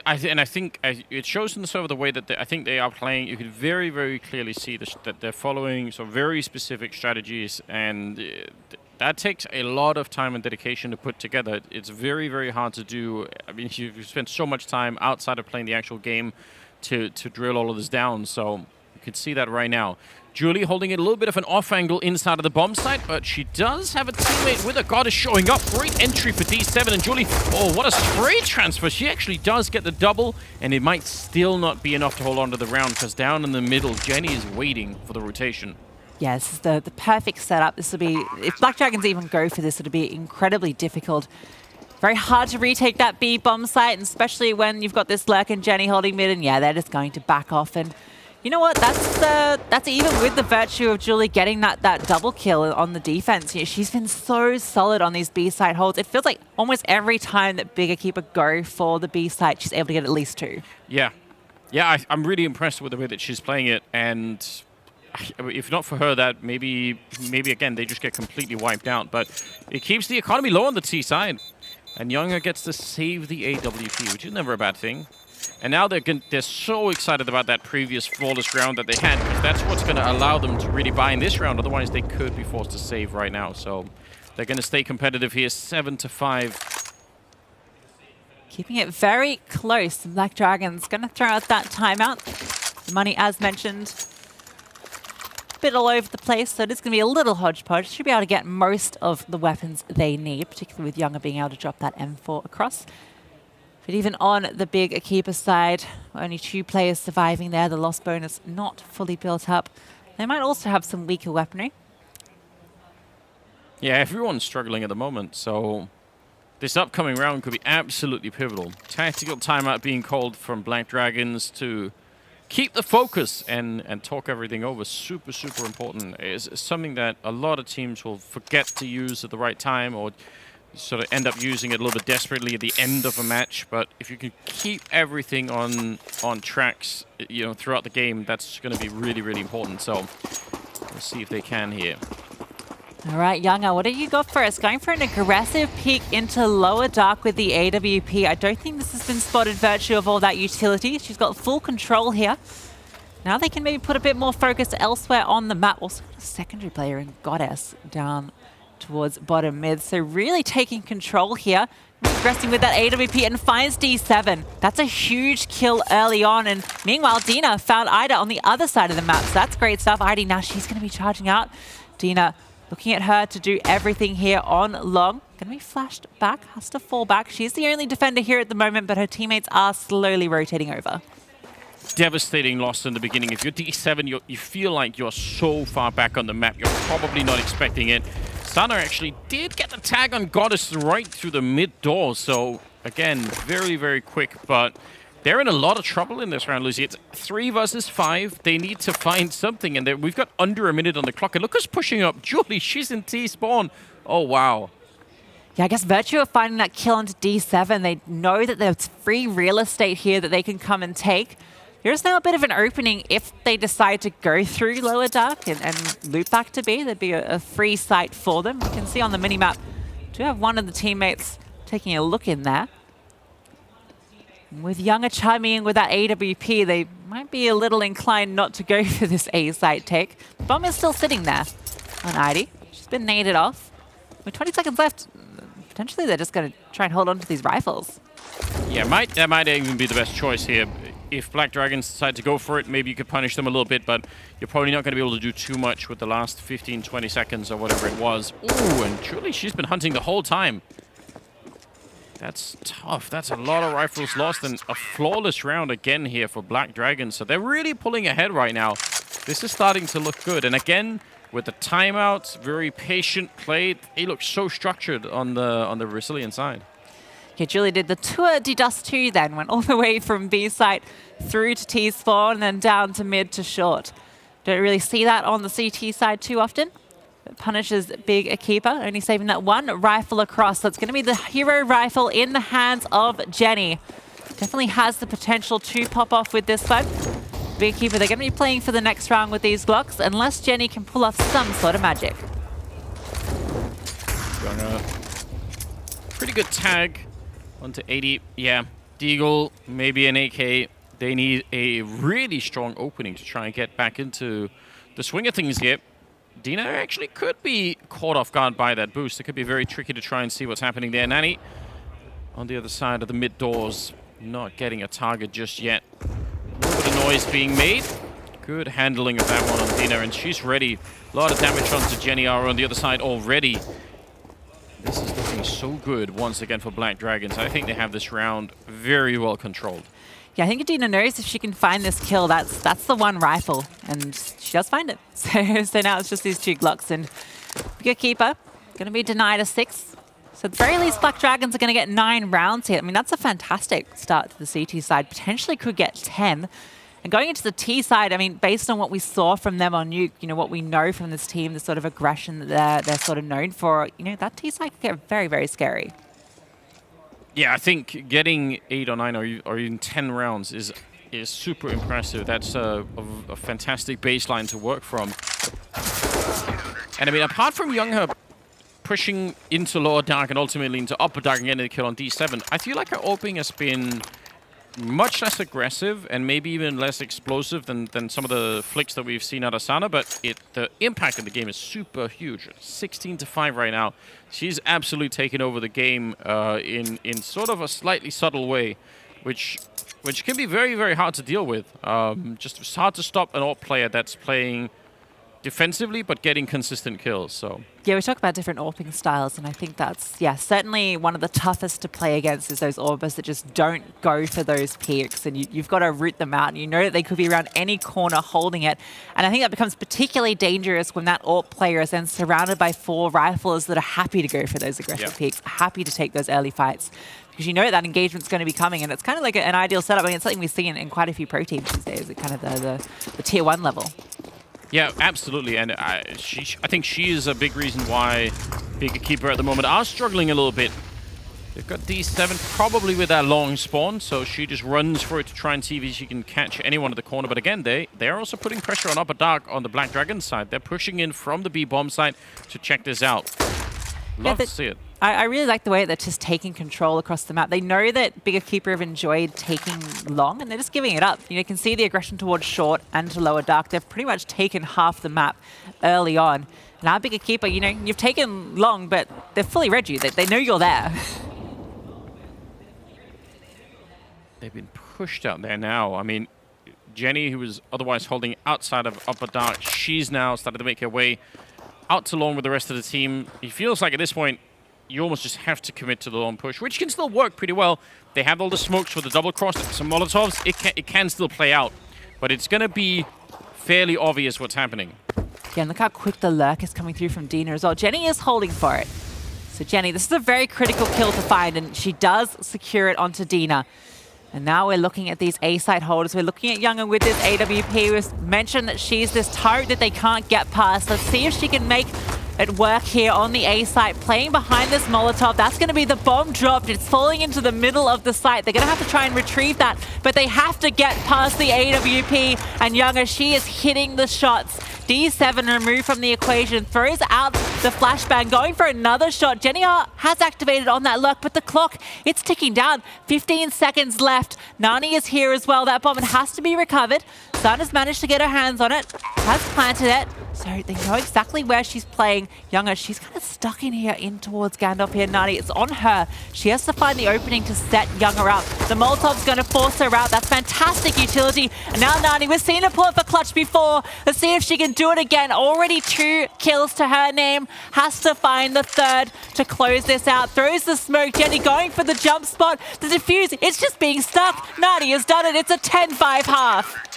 I think it shows in the server the way that I think they are playing. You can very, very clearly see that they're following some very specific strategies, and that takes a lot of time and dedication to put together. It's very, very hard to do. I mean, you've spent so much time outside of playing the actual game to drill all of this down. So you can see that right now. Julie holding it a little bit of an off angle inside of the bomb site, but she does have a teammate with her. Goddess showing up. Great entry for D7, and Julie, oh, what a spray transfer. She actually does get the double, and it might still not be enough to hold on to the round, because down in the middle, Jenny is waiting for the rotation. Yeah, this is the perfect setup. This will be, if Black Dragons even go for this, it'll be incredibly difficult. Very hard to retake that B bomb site, and especially when you've got this Lurk and Jenny holding mid, and yeah, they're just going to back off. And you know what? That's even with the virtue of Julie getting that double kill on the defense. You know, she's been so solid on these B site holds. It feels like almost every time that Big EQUIPA go for the B site, she's able to get at least 2. Yeah. Yeah, I'm really impressed with the way that she's playing it, and if not for her, that maybe again, they just get completely wiped out. But it keeps the economy low on the T side. And Younger gets to save the AWP, which is never a bad thing. And now they're so excited about that previous flawless round that they had, because that's what's going to allow them to really buy in this round. Otherwise, they could be forced to save right now. So they're going to stay competitive here, 7-5. Keeping it very close. The Black Dragons going to throw out that timeout. The money, as mentioned, a bit all over the place, so it is going to be a little hodgepodge. Should be able to get most of the weapons they need, particularly with Younger being able to drop that M4 across. But even on the Big EQUIPA side, only 2 players surviving there. The loss bonus not fully built up. They might also have some weaker weaponry. Yeah, everyone's struggling at the moment, so this upcoming round could be absolutely pivotal. Tactical timeout being called from Black Dragons to keep the focus and talk everything over. Super, super important. It's something that a lot of teams will forget to use at the right time, or sort of end up using it a little bit desperately at the end of a match. But if you can keep everything on tracks, you know, throughout the game, that's going to be really, really important. So we'll see if they can here. All right, Younger, what do you got for us? Going for an aggressive peek into lower dark with the AWP. I don't think this has been spotted virtue of all that utility. She's got full control here. Now they can maybe put a bit more focus elsewhere on the map. Also got a secondary player in Goddess down towards bottom mid. So really taking control here. Progressing with that AWP and finds D7. That's a huge kill early on. And meanwhile, Dina found Ida on the other side of the map. So that's great stuff. Ida, now she's going to be charging out. Dina looking at her to do everything here on long. Going to be flashed back, has to fall back. She's the only defender here at the moment, but her teammates are slowly rotating over. Devastating loss in the beginning. If you're D7, you feel like you're so far back on the map, you're probably not expecting it. Sana actually did get the tag on Goddess right through the mid door, so again, very, very quick, but they're in a lot of trouble in this round, Lucy. It's 3 versus 5. They need to find something, and we've got under a minute on the clock. And look who's pushing up. Julie, she's in T-spawn. Oh, wow. Yeah, I guess virtue of finding that kill onto D7, they know that there's free real estate here that they can come and take. There's now a bit of an opening if they decide to go through lower dark and loop back to B. There'd be a free site for them. You can see on the minimap, do have one of the teammates taking a look in there. With Younger chiming in with that AWP, they might be a little inclined not to go for this A site take. The bomb is still sitting there on Heidi. She's been naded off. With 20 seconds left, potentially they're just going to try and hold on to these rifles. Yeah, that might even be the best choice here. If Black Dragons decide to go for it, maybe you could punish them a little bit, but you're probably not going to be able to do too much with the last 15, 20 seconds or whatever it was. Ooh, and Julie, she's been hunting the whole time. That's tough. That's a lot of rifles lost, and a flawless round again here for Black Dragons. So they're really pulling ahead right now. This is starting to look good. And again, with the timeouts, very patient play, they look so structured on the Brazilian side. Yeah, Julie did the tour de Dust2 then, went all the way from B site through to T spawn and then down to mid to short. Don't really see that on the CT side too often. It punishes Big EQUIPA, only saving that one rifle across. So it's going to be the hero rifle in the hands of Jenny. Definitely has the potential to pop off with this one. Big EQUIPA, they're going to be playing for the next round with these Glocks, unless Jenny can pull off some sort of magic. Pretty good tag. Onto 80, yeah. Deagle, maybe an AK. They need a really strong opening to try and get back into the swing of things here. Dina actually could be caught off guard by that boost. It could be very tricky to try and see what's happening there. Nani on the other side of the mid doors, not getting a target just yet. A little bit of noise being made. Good handling of that one on Dina, and she's ready. A lot of damage onto Jenny R on the other side already. This is looking so good once again for Black Dragons. I think they have this round very well controlled. Yeah, I think Adina knows if she can find this kill, that's the one rifle, and she does find it. So now it's just these 2 Glocks, and EQUIPA going to be denied a 6. So at the very least, Black Dragons are going to get 9 rounds here. I mean, that's a fantastic start to the CT side. Potentially could get 10. And going into the T side, I mean, based on what we saw from them on Nuke, you know, what we know from this team, the sort of aggression that they're sort of known for, you know, that T side could get very, very scary. Yeah, I think getting 8 or 9 or even 10 rounds is super impressive. That's a fantastic baseline to work from. And I mean, apart from Youngher pushing into lower dark and ultimately into upper dark and getting the kill on D7, I feel like her opening has been much less aggressive and maybe even less explosive than some of the flicks that we've seen out of Sana, but the impact of the game is super huge. 16-5 right now. She's absolutely taken over the game in sort of a slightly subtle way, which can be very, very hard to deal with. Just it's hard to stop an AWP player that's playing defensively but getting consistent kills. So yeah, we talk about different AWPing styles, and I think that's, yeah, certainly one of the toughest to play against is those AWPers that just don't go for those peaks, and you've got to root them out, and you know that they could be around any corner holding it. And I think that becomes particularly dangerous when that AWP player is then surrounded by 4 riflers that are happy to go for those aggressive peaks, happy to take those early fights. Because you know that engagement's going to be coming, and it's kind of like an ideal setup. I mean, it's something we see in quite a few pro teams these days at kind of the tier 1 level. yeah, absolutely, and I think she is a big reason why EQUIPA at the moment are struggling a little bit. They've got D7 probably with that long spawn, so she just runs for it to try and see if she can catch anyone at the corner. But again, they're also putting pressure on upper dark on the Black Dragon side. They're pushing in from the B bomb side to check this out. Love to see it. I really like the way they're just taking control across the map. They know that EQUIPA have enjoyed taking long, and they're just giving it up. You can see the aggression towards short and to lower dark. They've pretty much taken half the map early on. Now EQUIPA, you know, you've taken long, but they've fully read you. They know you're there. They've been pushed out there now. I mean, Jenny, who was otherwise holding outside of upper dark, she's now started to make her way out to long with the rest of the team. It feels like at this point, you almost just have to commit to the long push, which can still work pretty well. They have all the smokes for the double cross, some Molotovs. It can still play out, but it's going to be fairly obvious what's happening. Yeah, and look how quick the lurk is coming through from Dina as well. Jenny is holding for it. So Jenny, this is a very critical kill to find, and she does secure it onto Dina. And now we're looking at these A-site holders. We're looking at Youngher with this AWP. We've mentioned that she's this turret that they can't get past. Let's see if she can make it work here on the A-site, playing behind this Molotov. That's going to be the bomb dropped. It's falling into the middle of the site. They're going to have to try and retrieve that, but they have to get past the AWP. And Youngher, she is hitting the shots. D7 removed from the equation, throws out the flashbang, going for another shot. Jenny has activated on that lurk, but the clock, it's ticking down. 15 seconds left. Nani is here as well. That bomb, it has to be recovered. Sun has managed to get her hands on it, has planted it, so they know exactly where she's playing. Youngher, she's kind of stuck in here, in towards Gandalf here. Nani, it's on her. She has to find the opening to set Youngher up. The Molotov's going to force her out. That's fantastic utility. And now Nani, we've seen her pull up a clutch before. Let's see if she can do it again. Already 2 kills to her name. Has to find the 3rd to close this out. Throws the smoke. Jenny going for the jump spot. The defuse, it's just being stuck. Nani has done it. It's a 10-5 half.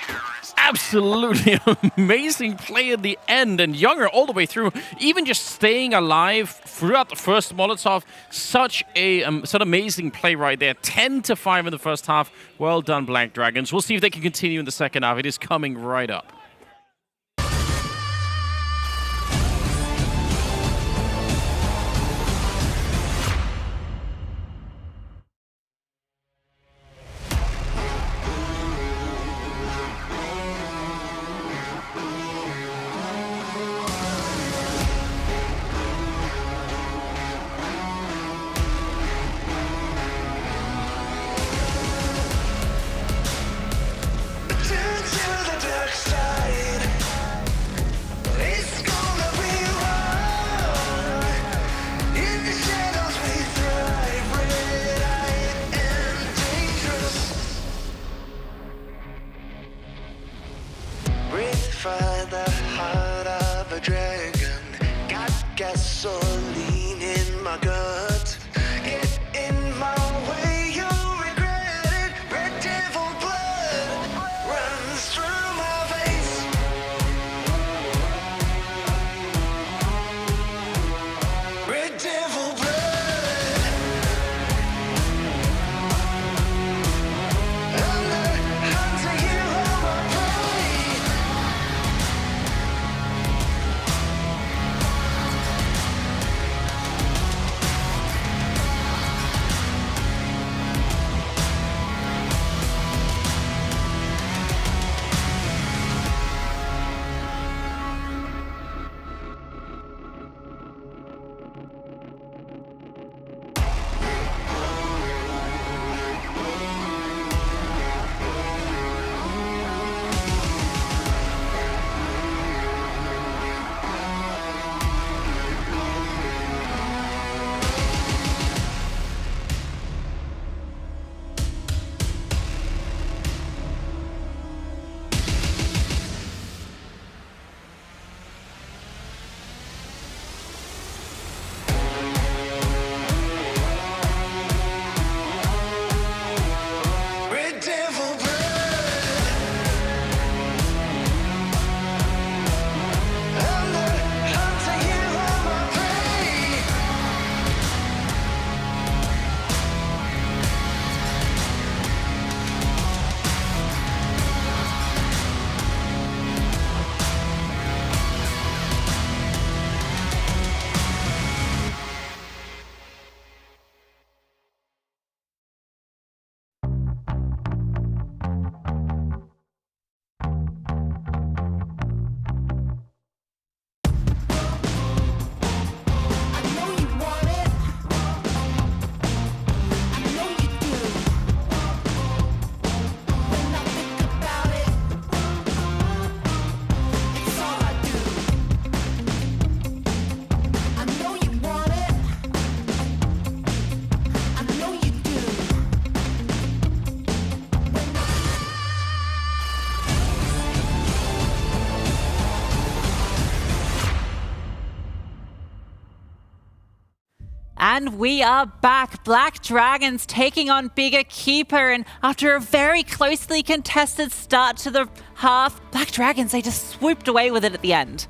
Absolutely amazing play at the end, and Youngher all the way through, even just staying alive throughout the first Molotov. Such amazing play right there. 10-5 in the first half. Well done, Black Dragons. We'll see if they can continue in the second half. It is coming right up. To the dark side. And we are back. Black Dragons taking on Bigger Keeper. And after a very closely contested start to the half, Black Dragons, they just swooped away with it at the end.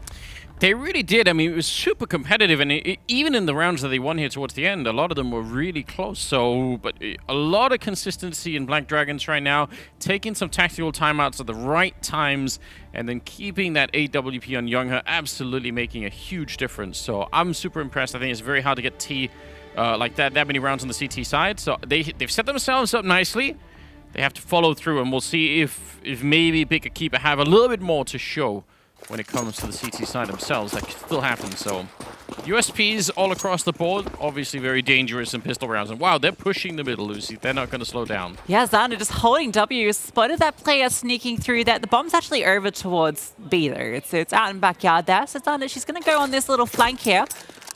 They really did. I mean, it was super competitive, and even in the rounds that they won here towards the end, a lot of them were really close. So, but a lot of consistency in Black Dragons right now, taking some tactical timeouts at the right times, and then keeping that AWP on Youngher, absolutely making a huge difference. So I'm super impressed. I think it's very hard to get T like that many rounds on the CT side. So they've set themselves up nicely. They have to follow through, and we'll see if maybe Bigger Keeper have a little bit more to show when it comes to the CT side themselves. That could still happen. So USPs all across the board, obviously very dangerous in pistol rounds. And wow, they're pushing the middle, Lucy. They're not going to slow down. Yeah, Xana just holding W. Spotted that player sneaking through that. The bomb's actually over towards B though. It's out in backyard there. So Xana, she's going to go on this little flank here.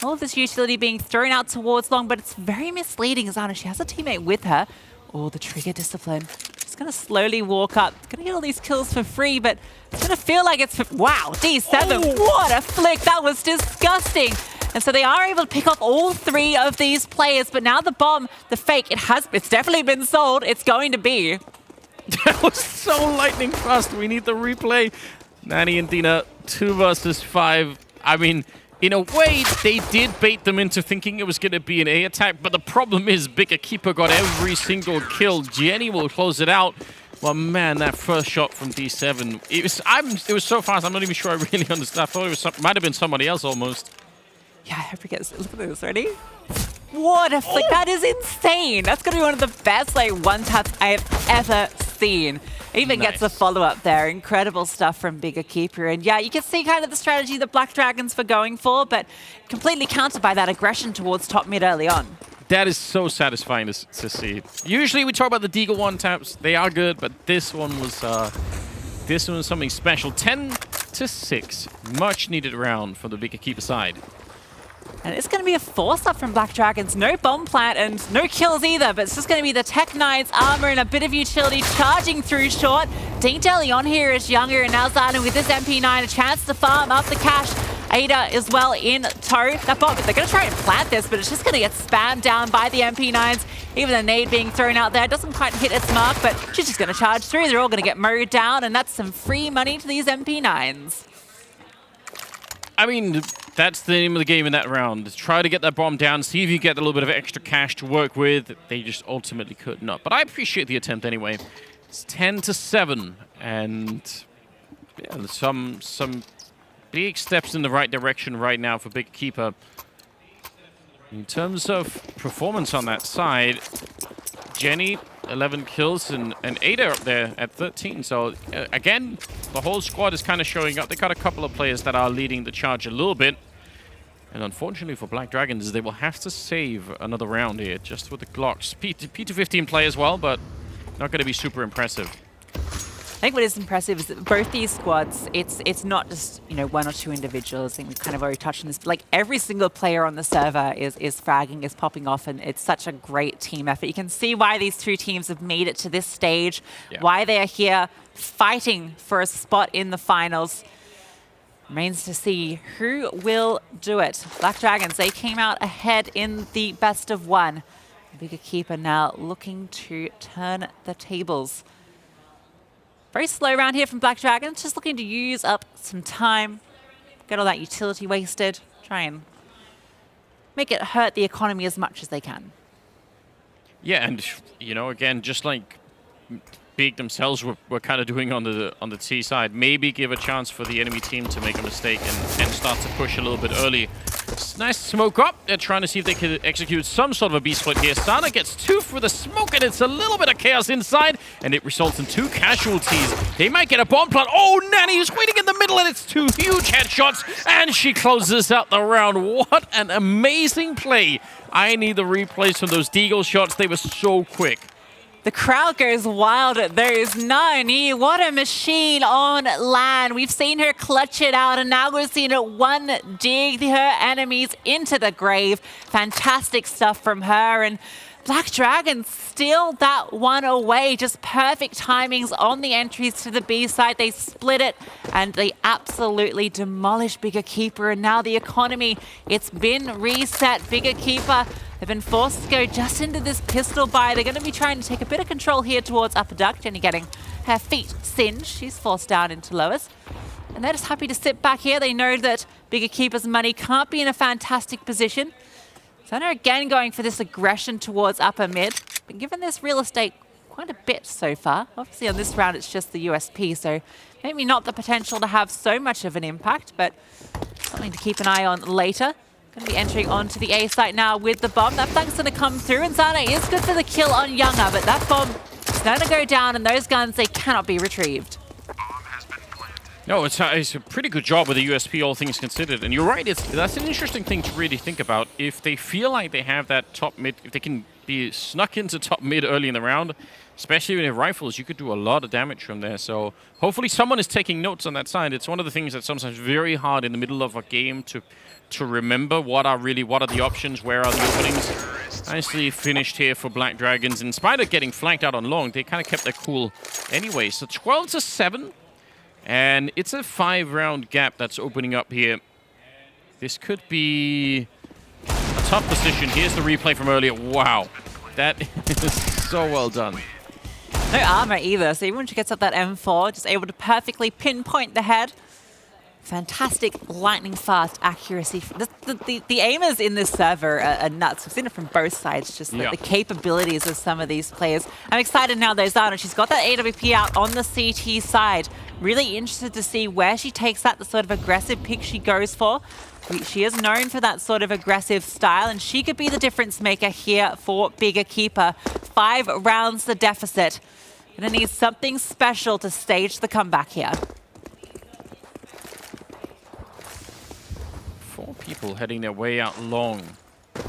All of this utility being thrown out towards long, but it's very misleading. Xana, she has a teammate with her. Oh, the trigger discipline. She's going to slowly walk up. Going to get all these kills for free, but it's going to feel like it's for... Wow, D7, what a flick. That was disgusting. And so they are able to pick off all three of these players, but now the bomb, the fake, it's definitely been sold. It's going to be. That was so lightning fast. We need the replay. Nani and Dina, 2 versus 5. I mean, in a way, they did bait them into thinking it was going to be an A attack, but the problem is Bigger Keeper got every single kill. Jenny will close it out. Well, man, that first shot from D7, it was so fast, I'm not even sure I really understand. I thought it might have been somebody else almost. Yeah, I forget. Look at this. Ready? What a flick. That is insane. That's going to be one of the best one-taps I have ever seen. Even gets a follow-up there. Incredible stuff from Bigger Keeper. And yeah, you can see kind of the strategy that Black Dragons were going for, but completely countered by that aggression towards top mid early on. That is so satisfying to see. Usually we talk about the Deagle one-taps. They are good, but this one was something special. 10-6. Much needed round for the Bigger Keeper side. And it's going to be a force-up from Black Dragons. No bomb plant and no kills either, but it's just going to be the Tech Knight's armor and a bit of utility charging through short. Dink Deli on here is Younger, and now Xana with this MP9, a chance to farm up the cash. Ada as well in tow. That bomb, they're going to try and plant this, but it's just going to get spammed down by the MP9s. Even the nade being thrown out there doesn't quite hit its mark, but she's just going to charge through. They're all going to get mowed down, and that's some free money to these MP9s. I mean, that's the name of the game in that round. Try to get that bomb down, see if you get a little bit of extra cash to work with. They just ultimately could not. But I appreciate the attempt anyway. It's 10-7, and yeah, some big steps in the right direction right now for Big Keeper. In terms of performance on that side, Jenny, 11 kills, and Ada up there at 13. So, again, the whole squad is kind of showing up. They got a couple of players that are leading the charge a little bit. And unfortunately for Black Dragons, they will have to save another round here, just with the Glocks. P215 play as well, but not going to be super impressive. I think what is impressive is that both these squads, it's not just, you know, one or two individuals. I think we've kind of already touched on this, but like every single player on the server is fragging, is popping off, and it's such a great team effort. You can see why these two teams have made it to this stage, why they are here fighting for a spot in the finals. Remains to see who will do it. Black Dragons, they came out ahead in the best of one. Bigger Keeper now looking to turn the tables. Very slow round here from Black Dragons, just looking to use up some time, get all that utility wasted, try and make it hurt the economy as much as they can. Yeah, and you know, again, just like Big themselves were kind of doing on the T side, maybe give a chance for the enemy team to make a mistake and start to push a little bit early. It's nice smoke up. They're trying to see if they can execute some sort of a B split here. Sana gets 2 for the smoke, and it's a little bit of chaos inside, and it results in 2 casualties. They might get a bomb plant. Oh, Nani is waiting in the middle, and it's 2 huge headshots, and she closes out the round. What an amazing play. I need the replays from those Deagle shots. They were so quick. The crowd goes wild at those. Nani, what a machine on land. We've seen her clutch it out, and now we've seen it one dig her enemies into the grave. Fantastic stuff from her, and Black Dragons steal that one away. Just perfect timings on the entries to the B side. They split it, and they absolutely demolish Bigger Keeper, and now the economy, it's been reset. Bigger Keeper They've been forced to go just into this pistol buy. They're going to be trying to take a bit of control here towards upper duck. Jenny getting her feet singed. She's forced down into lowers. And they're just happy to sit back here. They know that Bigger Keeper's money can't be in a fantastic position. Zana again going for this aggression towards upper mid. Been given this real estate quite a bit so far. Obviously on this round it's just the USP, so maybe not the potential to have so much of an impact, but something to keep an eye on later. Going to be entering onto the A site now with the bomb. That flank's going to come through, and Zana is good for the kill on Younger, but that bomb is going to go down, and those guns, they cannot be retrieved. No, it's a pretty good job with the USP, all things considered. And you're right, that's an interesting thing to really think about. If they feel like they have that top mid, if they can be snuck into top mid early in the round, especially with rifles, you could do a lot of damage from there. So hopefully someone is taking notes on that side. It's one of the things that's sometimes very hard in the middle of a game to remember what are the options, where are the openings. Nicely finished here for Black Dragons. In spite of getting flanked out on long, they kind of kept their cool anyway. So 12-7. And it's a 5-round gap that's opening up here. This could be a tough position. Here's the replay from earlier. Wow. That is so well done. No armor either, so even when she gets up that M4, just able to perfectly pinpoint the head. Fantastic lightning fast accuracy. The aimers in this server are nuts. We've seen it from both sides, just the capabilities of some of these players. I'm excited now though, Zana, she's got that AWP out on the CT side. Really interested to see where she takes that, the sort of aggressive pick she goes for. She is known for that sort of aggressive style, and she could be the difference maker here for Bigger Keeper. 5 rounds the deficit. Gonna need something special to stage the comeback here. 4 people heading their way out long.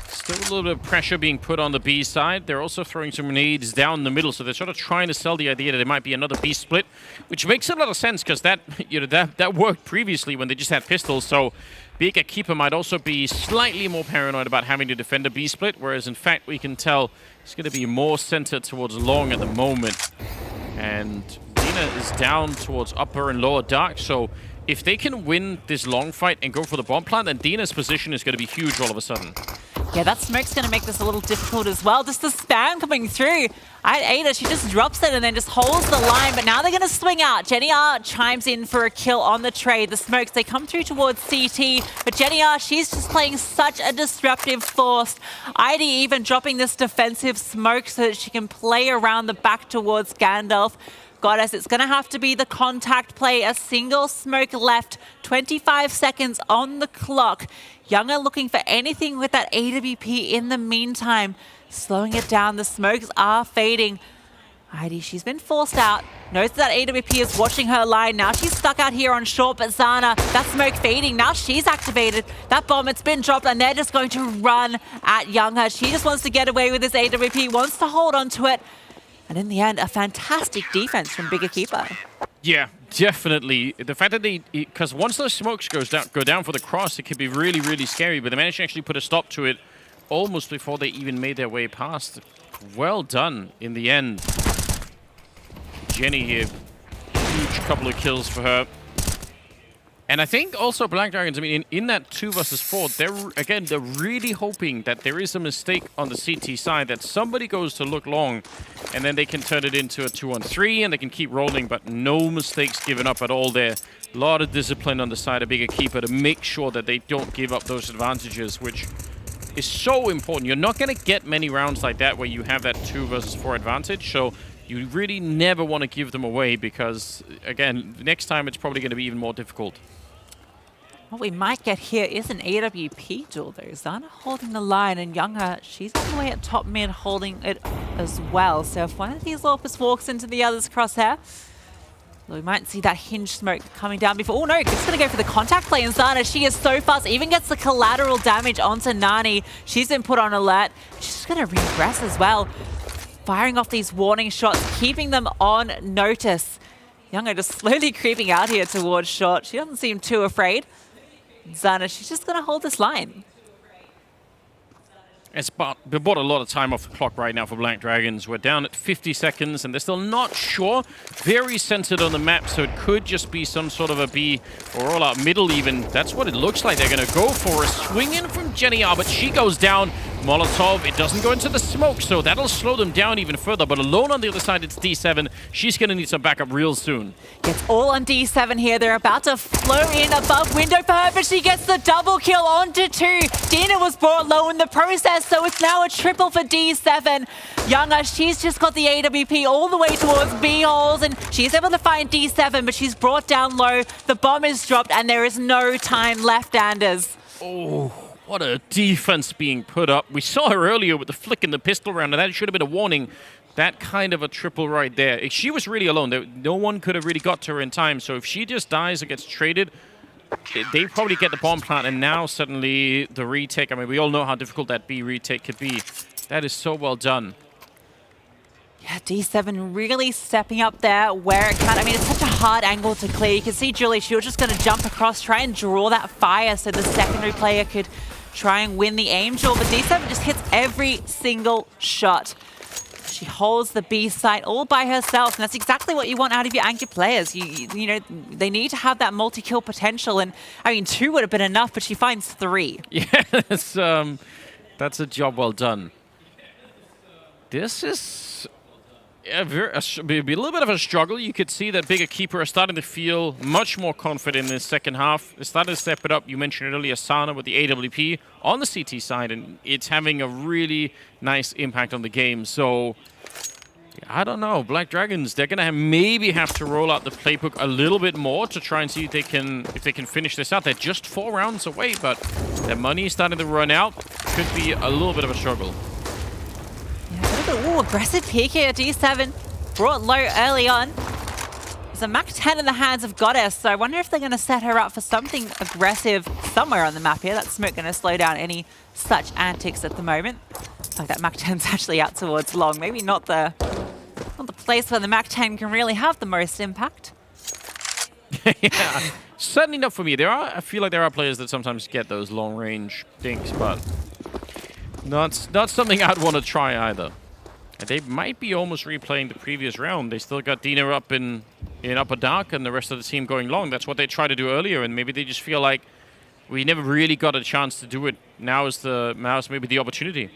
Still a little bit of pressure being put on the B side. They're also throwing some grenades down the middle, so they're sort of trying to sell the idea that there might be another B split, which makes a lot of sense because that worked previously when they just had pistols. So Bigger Keeper might also be slightly more paranoid about having to defend a B split, whereas in fact we can tell it's going to be more centered towards long at the moment. And Dina is down towards upper and lower dark, so if they can win this long fight and go for the bomb plant, then Dina's position is going to be huge all of a sudden. Yeah, that smoke's going to make this a little difficult as well. Just the spam coming through. Ada, she just drops it and then just holds the line, but now they're going to swing out. Jenny R chimes in for a kill on the trade. The smokes, they come through towards CT, but Jenny R, she's just playing such a disruptive force. Ida even dropping this defensive smoke so that she can play around the back towards Gandalf. Goddess, it's going to have to be the contact play. A single smoke left, 25 seconds on the clock. Younger looking for anything with that AWP in the meantime. Slowing it down, the smokes are fading. Heidi, she's been forced out. Knows that AWP is watching her line. Now she's stuck out here on short, but Zana, that smoke fading. Now she's activated. That bomb, it's been dropped, and they're just going to run at Younger. She just wants to get away with this AWP, wants to hold on to it. And in the end, a fantastic defense from Bigger Keeper. Yeah, definitely. The fact that because once those smokes go down for the cross, it can be really, really scary. But they managed to actually put a stop to it almost before they even made their way past. Well done in the end. Jenny here, huge couple of kills for her. And I think also Black Dragons, I mean, in that 2 versus 4, they're really hoping that there is a mistake on the CT side, that somebody goes to look long, and then they can turn it into a 2-on-3, and they can keep rolling, but no mistakes given up at all there. A lot of discipline on the side of Bigger Keeper to make sure that they don't give up those advantages, which is so important. You're not going to get many rounds like that where you have that 2 versus 4 advantage, so you really never want to give them away because, again, next time it's probably going to be even more difficult. What we might get here is an AWP duel though. Zana holding the line, and Younger, she's all the way at top mid holding it as well. So if one of these Orpus walks into the other's crosshair, well, we might see that hinge smoke coming down before. Oh no, it's going to go for the contact play, and Zana, she is so fast, even gets the collateral damage onto Nani. She's been put on alert. She's going to regress as well. Firing off these warning shots, keeping them on notice. Younger just slowly creeping out here towards short. She doesn't seem too afraid. Zana, she's just going to hold this line. It's bought a lot of time off the clock right now for Black Dragons. We're down at 50 seconds, and they're still not sure. Very centered on the map, so it could just be some sort of a B or all-out middle even. That's what it looks like. They're going to go for a swing in from Jenny R, but she goes down. Molotov, it doesn't go into the smoke, so that'll slow them down even further. But alone on the other side, it's D7. She's going to need some backup real soon. It's all on D7 here. They're about to flow in above window for her, but she gets the double kill onto 2. Dina was brought low in the process, so it's now a triple for D7. Younger, she's just got the AWP all the way towards B holes, and she's able to find D7, but she's brought down low. The bomb is dropped, and there is no time left, Anders. Oh. What a defense being put up. We saw her earlier with the flick in the pistol round, and that should have been a warning. That kind of a triple right there. She was really alone. No one could have really got to her in time. So if she just dies or gets traded, they probably get the bomb plant, and now suddenly the retake. I mean, we all know how difficult that B retake could be. That is so well done. Yeah, D7 really stepping up there where it can. I mean, it's such a hard angle to clear. You can see Julie, she was just going to jump across, try and draw that fire so the secondary player could try and win the aim duel, but D7 just hits every single shot. She holds the B site all by herself, and that's exactly what you want out of your anchor players. You know, they need to have that multi-kill potential, and I mean, 2 would have been enough, but she finds 3. Yeah, that's a job well done. This is a little bit of a struggle. You could see that bigger keeper are starting to feel much more confident in the second half. They started to step it up. You mentioned earlier Sana with the AWP on the CT side, and it's having a really nice impact on the game. So, I don't know. Black Dragons, they're going to maybe have to roll out the playbook a little bit more to try and see if they can finish this out. They're just 4 rounds away, but their money is starting to run out. Could be a little bit of a struggle. Ooh, aggressive pick here. D7 brought low early on. There's a Mach 10 in the hands of Goddess, so I wonder if they're going to set her up for something aggressive somewhere on the map here. That smoke going to slow down any such antics at the moment. Looks like that Mach 10's actually out towards long. Maybe not the place where the Mach 10 can really have the most impact. Yeah, certainly not for me. I feel like there are players that sometimes get those long-range things, but not something I'd want to try either. They might be almost replaying the previous round. They still got Dina up in upper dark and the rest of the team going long. That's what they tried to do earlier, and maybe they just feel like we never really got a chance to do it. Now's maybe the opportunity.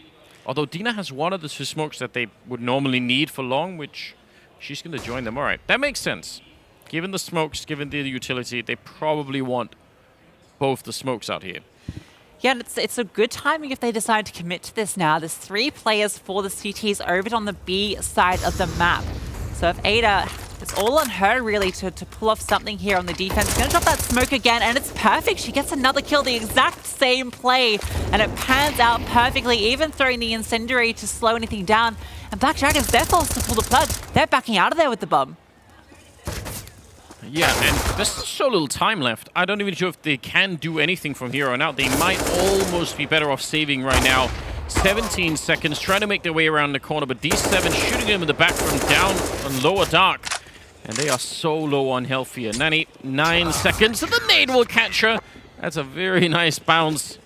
Although Dina has one of the 2 smokes that they would normally need for long, which she's going to join them. All right, that makes sense. Given the smokes, given the utility, they probably want both the smokes out here. Yeah, and it's a good timing if they decide to commit to this now. There's 3 players for the CTs over on the B side of the map. So if Ada, it's all on her really to pull off something here on the defense. She's going to drop that smoke again, and it's perfect. She gets another kill, the exact same play, and it pans out perfectly, even throwing the incendiary to slow anything down. And Black Dragons, they're forced to pull the plug. They're backing out of there with the bomb. Yeah, and there's so little time left. I don't even know if they can do anything from here on out. They might almost be better off saving right now. 17 seconds, trying to make their way around the corner, but D7 shooting them in the back from down on lower dark. And they are so low on health here. 99 seconds, and the nade will catch her. That's a very nice bounce.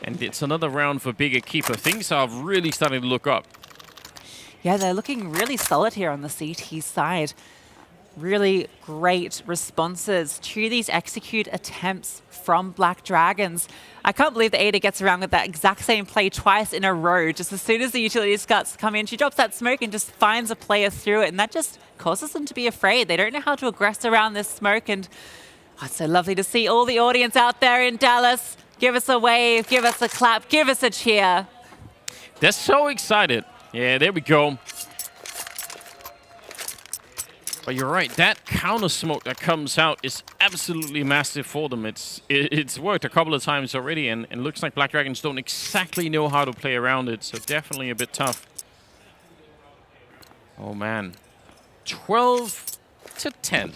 And it's another round for bigger keeper. Things are really starting to look up. Yeah, they're looking really solid here on the CT side. Really great responses to these execute attempts from Black Dragons. I can't believe that Ada gets around with that exact same play twice in a row. Just as soon as the utility scuts come in, she drops that smoke and just finds a player through it. And that just causes them to be afraid. They don't know how to aggress around this smoke. And it's so lovely to see all the audience out there in Dallas. Give us a wave, give us a clap, give us a cheer. They're so excited. Yeah, there we go. But you're right, that counter smoke that comes out is absolutely massive for them. It's worked a couple of times already, and it looks like Black Dragons don't exactly know how to play around it, so definitely a bit tough. Oh man, 12-10.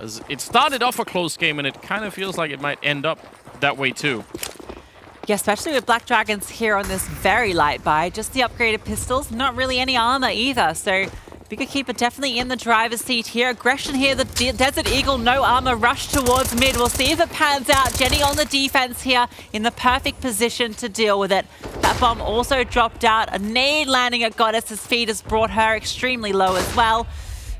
As it started off a close game, and it kind of feels like it might end up that way too. Yeah, especially with Black Dragons here on this very light buy. Just the upgraded pistols, not really any armor either, so bigger keeper definitely in the driver's seat here. Aggression here, the Desert Eagle, no armor, rush towards mid. We'll see if it pans out. Jenny on the defense here in the perfect position to deal with it. That bomb also dropped out. A nade landing at Goddess's feet has brought her extremely low as well.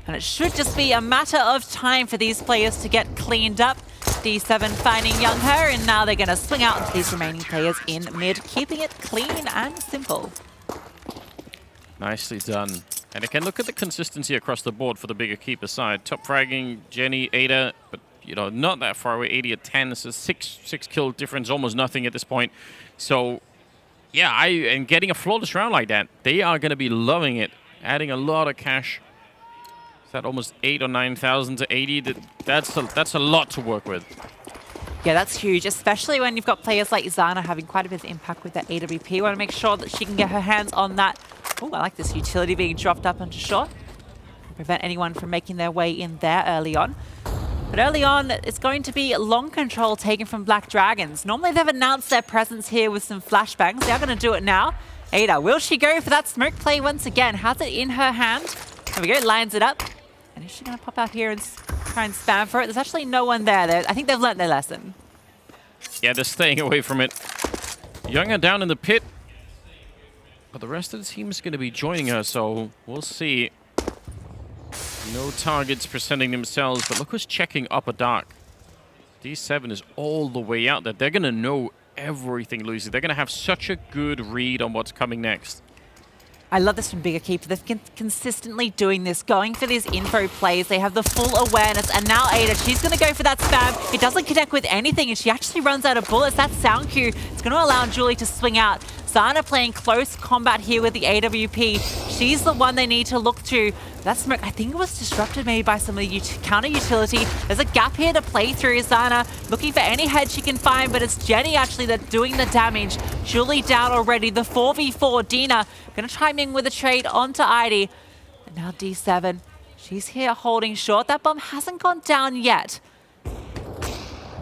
And it should just be a matter of time for these players to get cleaned up. D7 finding Youngher, and now they're going to swing out into these remaining players in mid, keeping it clean and simple. Nicely done. And again, look at the consistency across the board for the bigger keeper side. Top fragging, Jenny, Ada, but you know, not that far away. 80 at 10. This is six kill difference, almost nothing at this point. So, yeah, and getting a flawless round like that, they are going to be loving it. Adding a lot of cash. Is that almost 8 or 9,000 to 80? That's a lot to work with. Yeah, that's huge, especially when you've got players like Zana having quite a bit of impact with that AWP. Want to make sure that she can get her hands on that. Oh, I like this utility being dropped up onto short. Prevent anyone from making their way in there early on. But early on, it's going to be long control taken from Black Dragons. Normally they've announced their presence here with some flashbangs. They are going to do it now. Ada, will she go for that smoke play once again? Has it in her hand. There we go, lines it up. And is she going to pop out here and try and spam for it? There's actually no one there. I think they've learnt their lesson. Yeah, they're staying away from it. Younger down in the pit. But the rest of the team is going to be joining her, so we'll see. No targets presenting themselves, but look who's checking upper dark. D7 is all the way out there. They're going to know everything, Lucy. They're going to have such a good read on what's coming next. I love this from Bigger Keeper. They've been consistently doing this, going for these info plays. They have the full awareness, and now Ada, she's going to go for that spam. It doesn't connect with anything, and she actually runs out of bullets. That sound cue, it's going to allow Julie to swing out. Zana playing close combat here with the AWP. She's the one they need to look to. That smoke, I think it was disrupted maybe by some of the counter utility. There's a gap here to play through. Zana looking for any head she can find, but it's Jenny actually that's doing the damage. Julie down already. The 4v4. Dina going to chime in with a trade onto Heidi. And now D7. She's here holding short. That bomb hasn't gone down yet.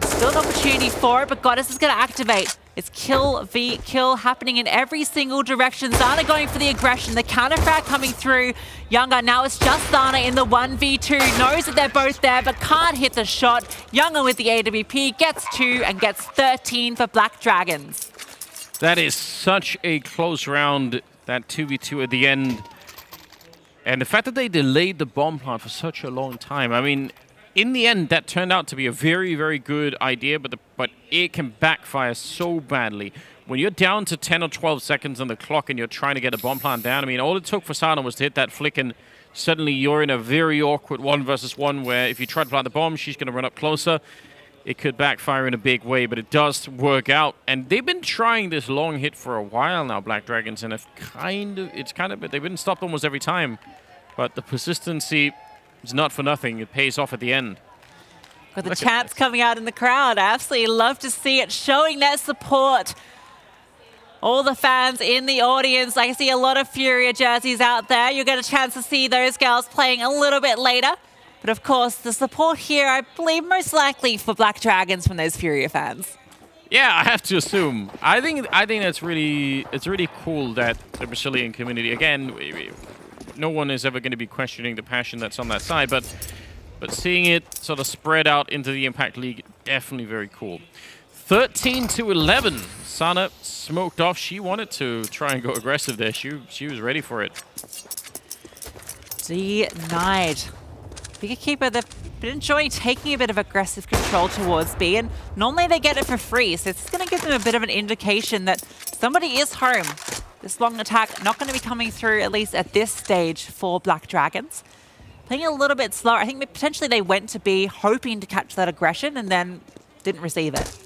Still an opportunity for it, but Goddess is going to activate. It's kill v kill happening in every single direction. Zana going for the aggression. The counter-frag coming through. Younger, now it's just Zana in the 1v2. Knows that they're both there, but can't hit the shot. Younger with the AWP gets 2 and gets 13 for Black Dragons. That is such a close round, that 2v2 at the end. And the fact that they delayed the bomb plant for such a long time, I mean, in the end, that turned out to be a very, very good idea, but it can backfire so badly. When you're down to 10 or 12 seconds on the clock and you're trying to get a bomb plant down, I mean, all it took for Sana was to hit that flick, and suddenly you're in a very awkward 1v1 where if you try to plant the bomb, she's going to run up closer. It could backfire in a big way, but it does work out. And they've been trying this long hit for a while now, Black Dragons, and they've been stopped almost every time. But the persistency is not for nothing. It pays off at the end. Got the chants coming out in the crowd. I absolutely love to see it, showing their support. All the fans in the audience. I see a lot of Furia jerseys out there. You'll get a chance to see those girls playing a little bit later. But of course, the support here, I believe, most likely for Black Dragons from those Furia fans. Yeah, I have to assume. I think it's really cool that the Brazilian community, again, no one is ever going to be questioning the passion that's on that side, but seeing it sort of spread out into the Impact League, definitely very cool. 13-11. Sana smoked off. She wanted to try and go aggressive there. She was ready for it. Denied. Bigger Keeper, they've been enjoying taking a bit of aggressive control towards B, and normally they get it for free, so it's going to give them a bit of an indication that somebody is home. This long attack not going to be coming through, at least at this stage, for Black Dragons. Playing a little bit slower. I think potentially they went to B hoping to catch that aggression and then didn't receive it.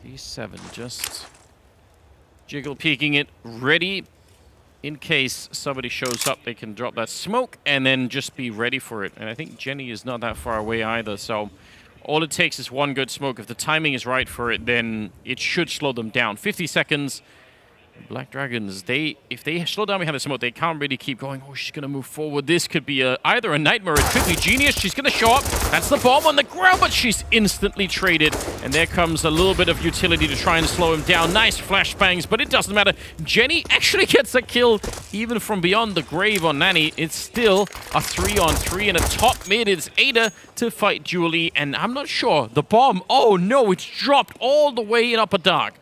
E7 just jiggle peeking it, ready in case somebody shows up. They can drop that smoke and then just be ready for it. And I think Jenny is not that far away either, so all it takes is one good smoke. If the timing is right for it, then it should slow them down. 50 seconds. Black Dragons, if they slow down behind the smoke, they can't really keep going. Oh, she's going to move forward. This could be either a nightmare or it could be genius. She's going to show up. That's the bomb on the ground, but she's instantly traded. And there comes a little bit of utility to try and slow him down. Nice flashbangs, but it doesn't matter. Jenny actually gets a kill even from beyond the grave on Nani. It's still a 3-on-3, and a top mid is Ada to fight Julie. And I'm not sure. The bomb, oh no, it's dropped all the way in upper dark.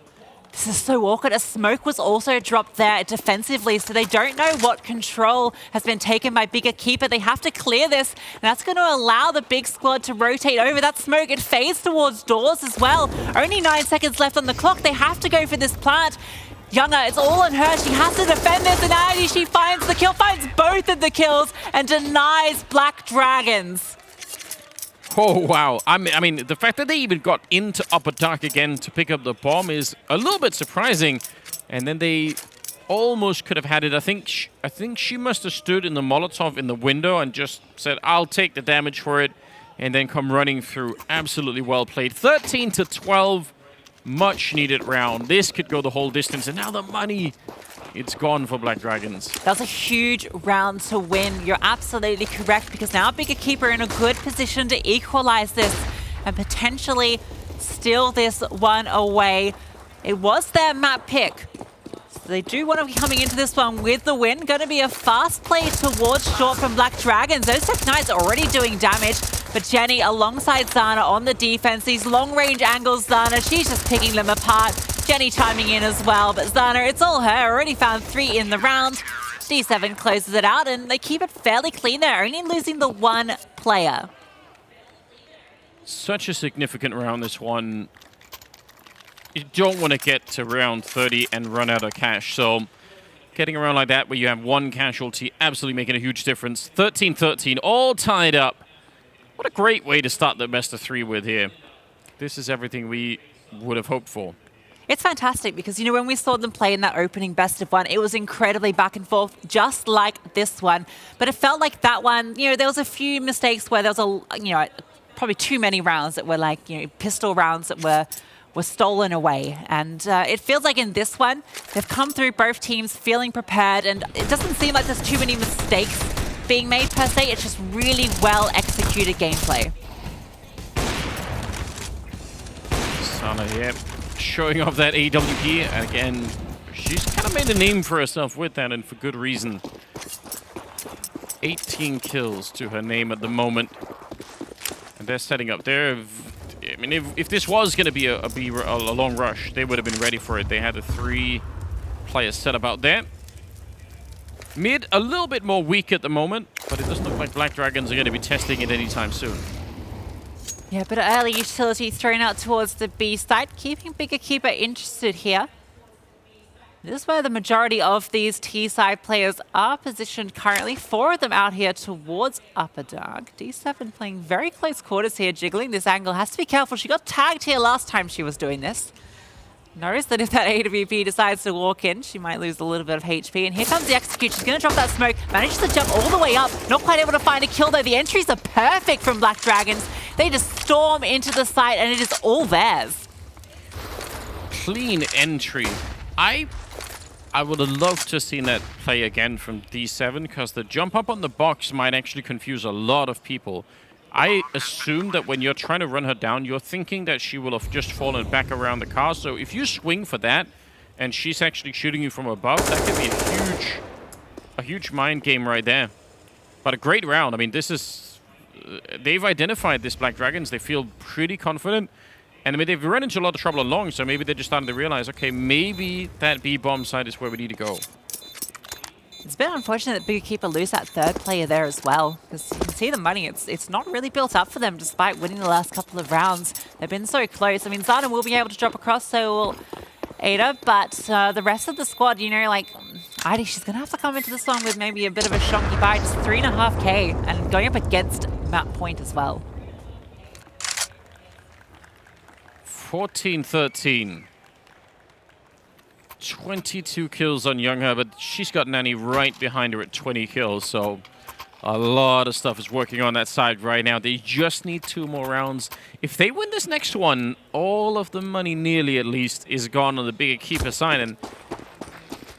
This is so awkward. A smoke was also dropped there defensively, so they don't know what control has been taken by Big EQUIPA. They have to clear this, and that's going to allow the big squad to rotate over. That smoke, it fades towards doors as well. Only 9 seconds left on the clock. They have to go for this plant. Younger, it's all on her. She has to defend this, and Addy, she finds the kill, finds both of the kills, and denies Black Dragons. Oh, wow. I mean, the fact that they even got into Upper Dark again to pick up the bomb is a little bit surprising. And then they almost could have had it. I think she must have stood in the Molotov in the window and just said, I'll take the damage for it, and then come running through. Absolutely well played. 13-12. Much needed round. This could go the whole distance. And now the money, it's gone for Black Dragons. That's a huge round to win. You're absolutely correct, because now Big EQUIPA are in a good position to equalize this and potentially steal this one away. It was their map pick. So they do want to be coming into this one with the win. Going to be a fast play towards short from Black Dragons. Those Tech Knights are already doing damage. But Jenny alongside Zana on the defense. These long-range angles, Zana, she's just picking them apart. Jenny chiming in as well. But Zana, it's all her. Already found 3 in the round. D7 closes it out, and they keep it fairly clean there, only losing the 1 player. Such a significant round, this one. You don't want to get to round 30 and run out of cash. So getting around like that where you have 1 casualty, absolutely making a huge difference. 13-13, all tied up. What a great way to start the best of 3 with here. This is everything we would have hoped for. It's fantastic because, you know, when we saw them play in that opening best of 1, it was incredibly back and forth, just like this one. But it felt like that one, you know, there was a few mistakes where there was probably too many rounds that were like, pistol rounds that were stolen away. And it feels like in this one, they've come through both teams feeling prepared, and it doesn't seem like there's too many mistakes being made per se. It's just really well executed gameplay. Sana here showing off that AWP, and again, she's kind of made a name for herself with that, and for good reason. 18 kills to her name at the moment, and they're setting up there. I mean, if this was going to be a long rush, they would have been ready for it. They had the 3 players set up out there. Mid, a little bit more weak at the moment, but it doesn't look like Black Dragons are going to be testing it anytime soon. Yeah, but early utility thrown out towards the B side, keeping Big EQUIPA interested here. This is where the majority of these T side players are positioned currently. 4 of them out here towards Upper Dark. D7 playing very close quarters here, jiggling this angle. Has to be careful. She got tagged here last time she was doing this. Knows that if that AWP decides to walk in, she might lose a little bit of HP. And here comes the execute. She's going to drop that smoke. Manages to jump all the way up. Not quite able to find a kill, though. The entries are perfect from Black Dragons. They just storm into the site, and it is all theirs. Clean entry. I would have loved to have seen that play again from D7, because the jump up on the box might actually confuse a lot of people. I assume that when you're trying to run her down, you're thinking that she will have just fallen back around the car. So if you swing for that, and she's actually shooting you from above, that could be a huge mind game right there. But a great round. I mean, this is... they've identified this Black Dragons. They feel pretty confident. And I mean, they've run into a lot of trouble along, so maybe they're just starting to realize, okay, maybe that B-bomb side is where we need to go. It's a bit unfortunate that Big EQUIPA lose that 3rd player there as well, because you can see the money. It's not really built up for them despite winning the last couple of rounds. They've been so close. I mean, Zana will be able to drop across, so will Ada, but the rest of the squad, you know, like, Ida, she's going to have to come into this one with maybe a bit of a shonky buy, just 3.5k, and going up against map point as well. 14-13. 22 kills on Youngha, but she's got Nani right behind her at 20 kills, so a lot of stuff is working on that side right now. They just need 2 more rounds. If they win this next one, all of the money, nearly at least, is gone on the Big EQUIPA side, and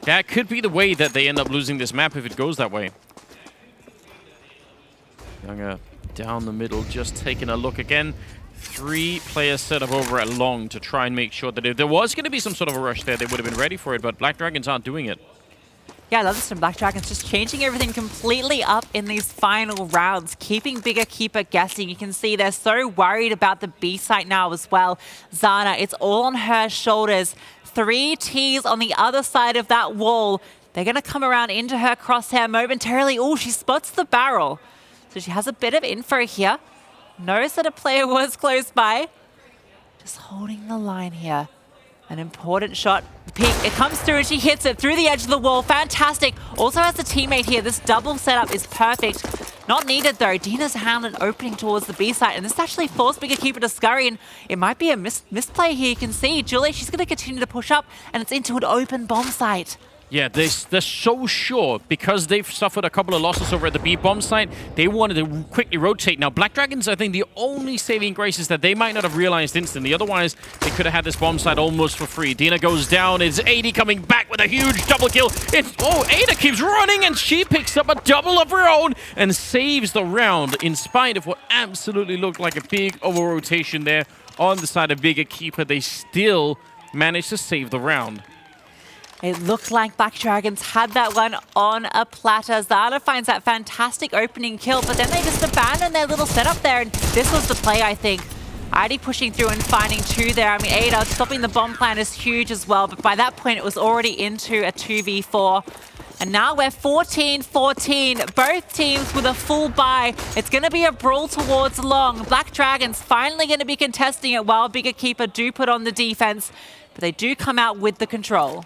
that could be the way that they end up losing this map if it goes that way. Youngha down the middle, just taking a look again. 3 players set up over at long to try and make sure that if there was going to be some sort of a rush there, they would have been ready for it, but Black Dragons aren't doing it. Yeah, I love this from Black Dragons, just changing everything completely up in these final rounds, keeping Big EQUIPA guessing. You can see they're so worried about the B site now as well. Zana, it's all on her shoulders. 3 Ts on the other side of that wall. They're going to come around into her crosshair momentarily. Oh, she spots the barrel. So she has a bit of info here. Knows that a player was close by. Just holding the line here. An important shot. Peek, it comes through and she hits it through the edge of the wall. Fantastic. Also has a teammate here. This double setup is perfect. Not needed though. Dina's hand an opening towards the B site, and this actually forced Bigger Keeper to scurry, and it might be a misplay here. You can see Julie, she's going to continue to push up, and it's into an open bomb site. Yeah, they're so sure because they've suffered a couple of losses over at the B bomb site. They wanted to quickly rotate. Now, Black Dragons, I think the only saving grace is that they might not have realized instantly. Otherwise, they could have had this bomb site almost for free. Dina goes down. It's 80 coming back with a huge double kill. Ada keeps running, and she picks up a double of her own and saves the round in spite of what absolutely looked like a big over-rotation there on the side of Bigger Keeper. They still managed to save the round. It looked like Black Dragons had that one on a platter. Zana finds that fantastic opening kill, but then they just abandon their little setup there, and this was the play, I think. ID pushing through and finding 2 there. I mean, Ada stopping the bomb plan is huge as well, but by that point it was already into a 2v4. And now we're 14-14, both teams with a full buy. It's going to be a brawl towards long. Black Dragons finally going to be contesting it while Bigger Keeper do put on the defense, but they do come out with the control.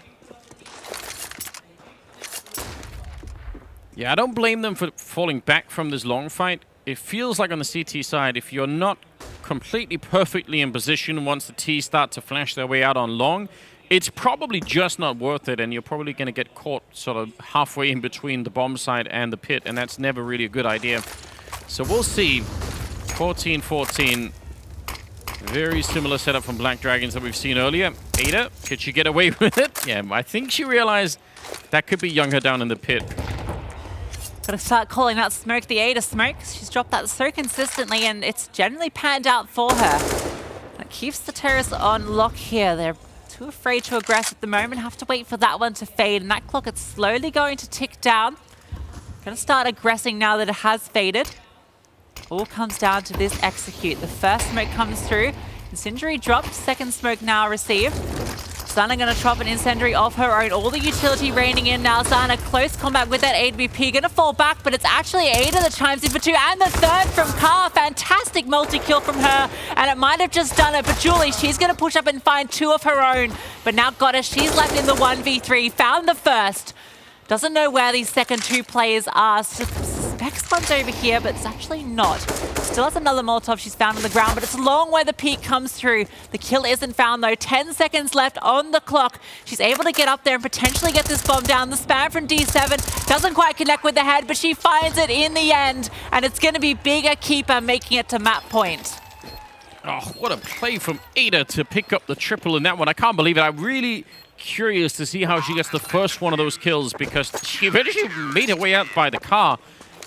Yeah, I don't blame them for falling back from this long fight. It feels like on the CT side, if you're not completely perfectly in position once the T's start to flash their way out on long, it's probably just not worth it, and you're probably going to get caught sort of halfway in between the bomb site and the pit, and that's never really a good idea. So we'll see. 14-14. Very similar setup from Black Dragons that we've seen earlier. Ada, could she get away with it? Yeah, I think she realized that could be Younger down in the pit. Gotta start calling out Smoke, the Ada Smoke. She's dropped that so consistently, and it's generally panned out for her. That keeps the terrorists on lock here. They're too afraid to aggress at the moment. Have to wait for that one to fade, and that clock is slowly going to tick down. Gonna start aggressing now that it has faded. All comes down to this execute. The first smoke comes through. Incendiary dropped. Second smoke now received. Zana going to drop an incendiary of her own. All the utility raining in now. Zana close combat with that AWP. Going to fall back, but it's actually Ada that chimes in for 2. And the third from Car. Fantastic multi-kill from her. And it might have just done it. But Julie, she's going to push up and find 2 of her own. But now Goddess, she's left in the 1v3. Found the first. Doesn't know where these second 2 players are. Suspects one's over here, but it's actually not. Still has another Molotov she's found on the ground, but it's long where the peak comes through. The kill isn't found though. 10 seconds left on the clock. She's able to get up there and potentially get this bomb down. The spam from D7 doesn't quite connect with the head, but she finds it in the end. And it's going to be Bigger Keeper making it to map point. Oh, what a play from Ada to pick up the triple in that one. I can't believe it. I'm really curious to see how she gets the first one of those kills, because she eventually made her way out by the car.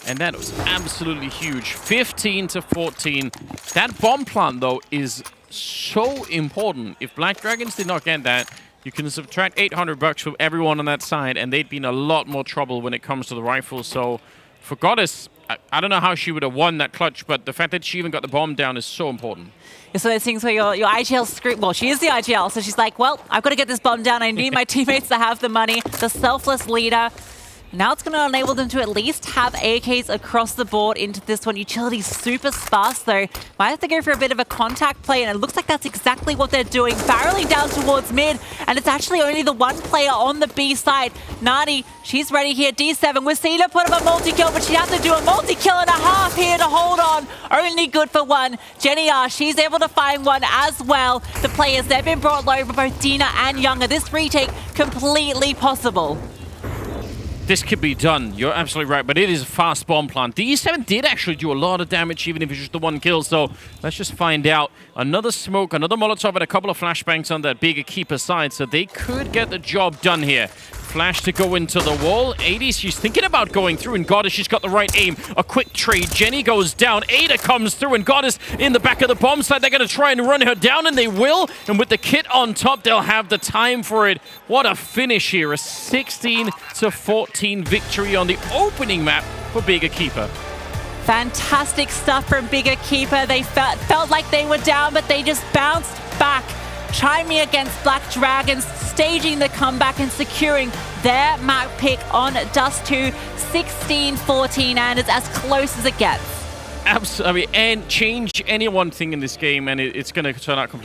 And that was absolutely huge. 15-14. That bomb plant, though, is so important. If Black Dragons did not get that, you can subtract $800 from everyone on that side, and they'd be in a lot more trouble when it comes to the rifle. So for Goddess, I don't know how she would have won that clutch, but the fact that she even got the bomb down is so important. It's one of those things where your IGL script, well, she is the IGL, so she's like, well, I've got to get this bomb down. I need my teammates to have the money. The selfless leader. Now it's going to enable them to at least have AKs across the board into this one. Utility's super sparse, though. Might have to go for a bit of a contact play, and it looks like that's exactly what they're doing. Barreling down towards mid, and it's actually only the one player on the B side. Nani, she's ready here. D7, we've seen her put up a multi-kill, but she has to do a multi-kill and a half here to hold on. Only good for one. Jenny R, she's able to find one as well. The players, they've been brought low by both Dina and Younger. This retake, completely possible. This could be done. You're absolutely right, but it is a fast bomb plant. The E7 did actually do a lot of damage, even if it's just the one kill, so let's just find out. Another smoke, another Molotov, and a couple of flashbangs on that Bigger Keeper side, so they could get the job done here. Flash to go into the wall. 80, she's thinking about going through, and Goddess, she's got the right aim. A quick trade. Jenny goes down. Ada comes through, and Goddess in the back of the bomb site. They're going to try and run her down, and they will. And with the kit on top, they'll have the time for it. What a finish here. A 16-14 victory on the opening map for Bigger Keeper. Fantastic stuff from Bigger Keeper. They felt like they were down, but they just bounced back. chiming against Black Dragons, staging the comeback and securing their map pick on Dust2. 16-14, and it's as close as it gets. Absolutely, and change any one thing in this game, and it's going to turn out completely